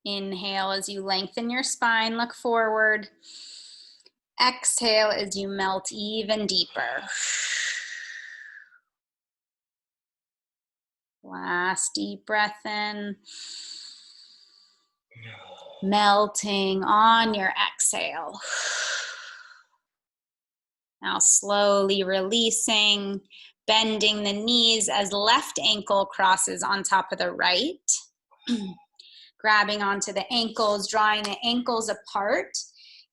Inhale as you lengthen your spine, look forward. Exhale as you melt even deeper. Last deep breath in. Melting on your exhale. Now slowly releasing, bending the knees as left ankle crosses on top of the right. Grabbing onto the ankles, drawing the ankles apart.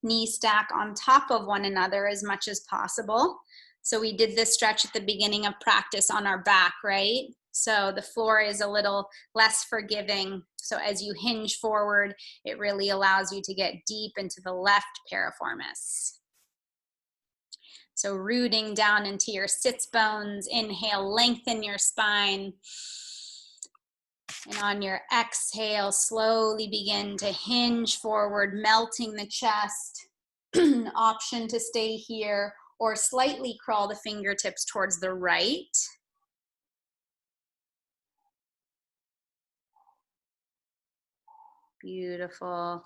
Knee stack on top of one another as much as possible. So we did this stretch at the beginning of practice on our back, right? So the floor is a little less forgiving. So as you hinge forward, it really allows you to get deep into the left piriformis. So rooting down into your sits bones. Inhale, lengthen your spine. And on your exhale, slowly begin to hinge forward, melting the chest. Option to stay here or slightly crawl the fingertips towards the right. Beautiful.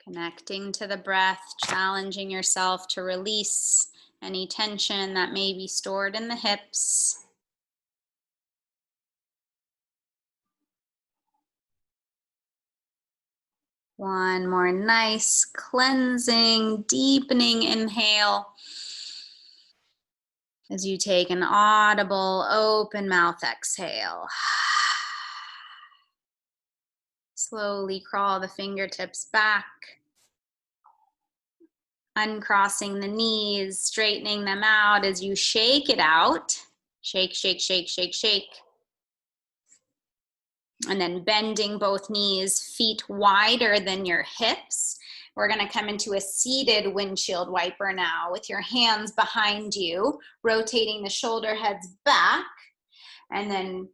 Connecting to the breath, challenging yourself to release any tension that may be stored in the hips. One more nice, cleansing, deepening inhale as you take an audible, open mouth exhale. Slowly crawl the fingertips back, uncrossing the knees, straightening them out as you shake it out. Shake, shake, shake, shake, shake. And then bending both knees, feet wider than your hips. We're going to come into a seated windshield wiper now with your hands behind you, rotating the shoulder heads back, and then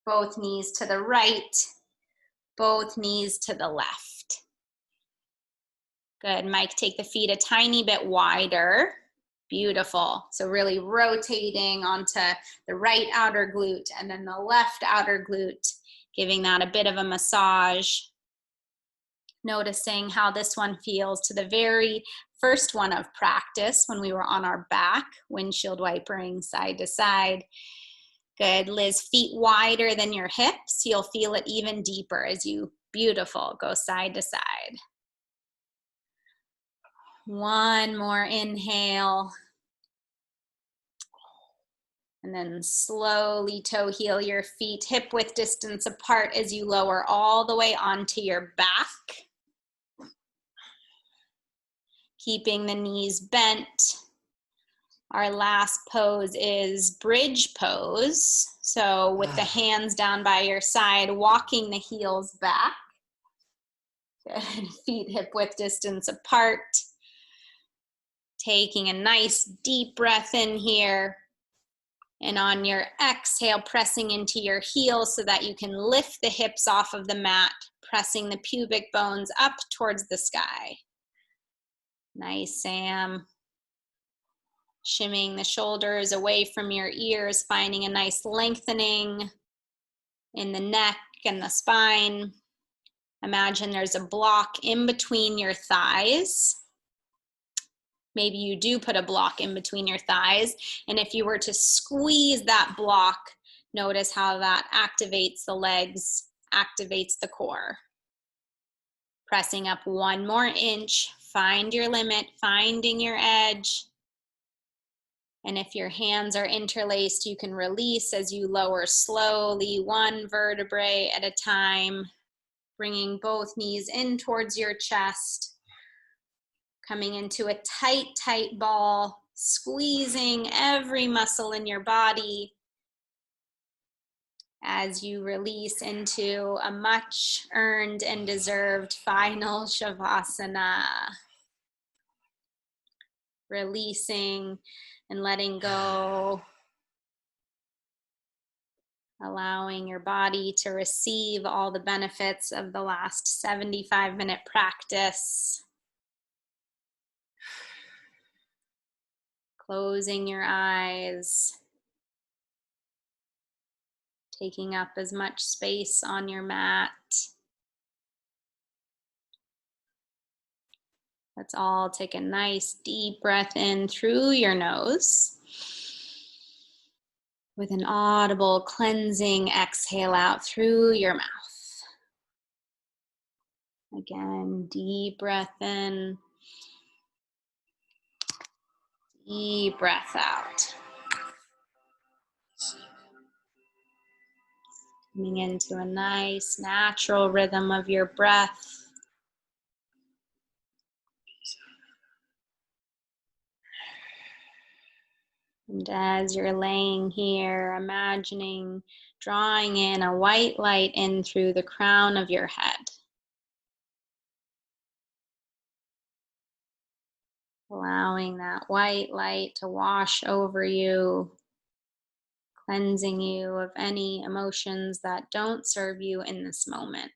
both knees to the right, both knees to the left. Good, Mike, take the feet a tiny bit wider. Beautiful. So really rotating onto the right outer glute and then the left outer glute, giving that a bit of a massage. Noticing how this one feels to the very first one of practice when we were on our back, windshield wipering side to side. Good, Liz, feet wider than your hips. You'll feel it even deeper as you, beautiful, go side to side. One more inhale. And then slowly toe heel your feet hip width distance apart as you lower all the way onto your back. Keeping the knees bent. Our last pose is bridge pose. So with the hands down by your side, walking the heels back. Good. Feet hip width distance apart. Taking a nice deep breath in here. And on your exhale, pressing into your heels so that you can lift the hips off of the mat, pressing the pubic bones up towards the sky. Nice, Sam. Shimming the shoulders away from your ears, finding a nice lengthening in the neck and the spine. Imagine there's a block in between your thighs. Maybe you do put a block in between your thighs. And if you were to squeeze that block, notice how that activates the legs, activates the core. Pressing up one more inch, find your limit, finding your edge. And if your hands are interlaced, you can release as you lower slowly, one vertebrae at a time, bringing both knees in towards your chest. Coming into a tight, tight ball, squeezing every muscle in your body as you release into a much earned and deserved final Shavasana. Releasing and letting go, allowing your body to receive all the benefits of the last 75-minute practice. Closing your eyes, taking up as much space on your mat. Let's all take a nice deep breath in through your nose with an audible cleansing exhale out through your mouth. Again, deep breath in. Deep breath out. Coming into a nice natural rhythm of your breath. And as you're laying here, imagining drawing in a white light in through the crown of your head. Allowing that white light to wash over you, cleansing you of any emotions that don't serve you in this moment.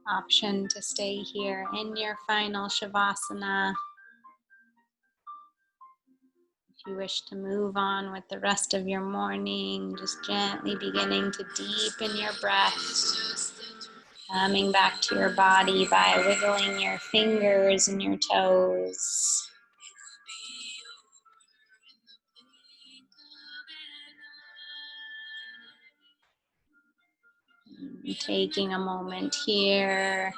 option to stay here in your final Shavasana. If you wish to move on with the rest of your morning, just gently beginning to deepen your breath, coming back to your body by wiggling your fingers and your toes. Taking a moment here,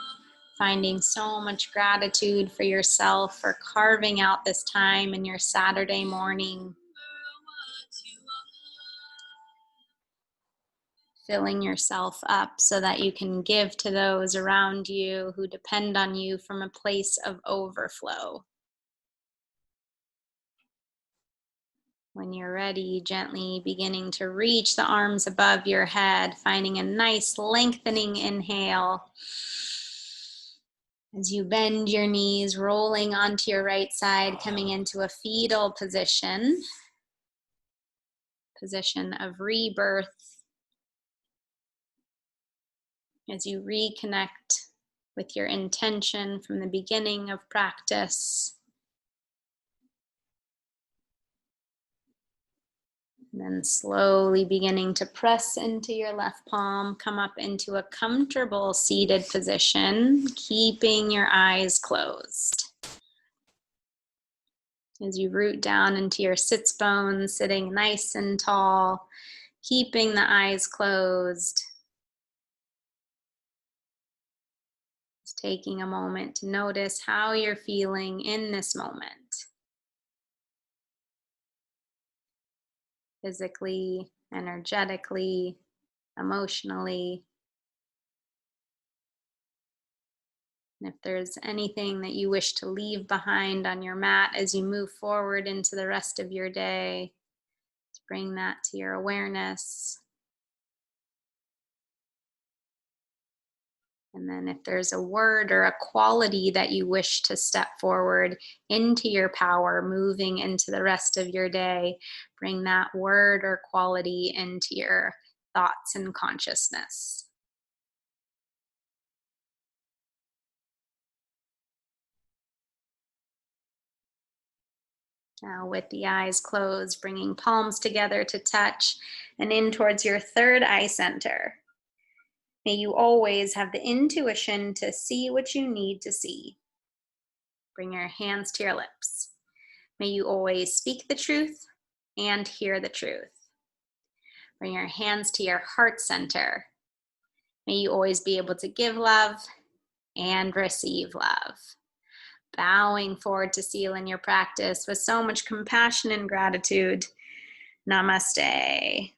finding so much gratitude for yourself for carving out this time in your Saturday morning. Filling yourself up so that you can give to those around you who depend on you from a place of overflow. When you're ready, gently beginning to reach the arms above your head, finding a nice lengthening inhale. As you bend your knees, rolling onto your right side, coming into a fetal position of rebirth. As you reconnect with your intention from the beginning of practice. And then slowly beginning to press into your left palm, come up into a comfortable seated position, keeping your eyes closed. As you root down into your sits bones, sitting nice and tall, keeping the eyes closed. Just taking a moment to notice how you're feeling in this moment. Physically, energetically, emotionally. And if there's anything that you wish to leave behind on your mat as you move forward into the rest of your day, just bring that to your awareness. And then if there's a word or a quality that you wish to step forward into your power, moving into the rest of your day, bring that word or quality into your thoughts and consciousness. Now with the eyes closed, bringing palms together to touch and in towards your third eye center. May you always have the intuition to see what you need to see. Bring your hands to your lips. May you always speak the truth and hear the truth. Bring your hands to your heart center. May you always be able to give love and receive love. Bowing forward to seal in your practice with so much compassion and gratitude. Namaste.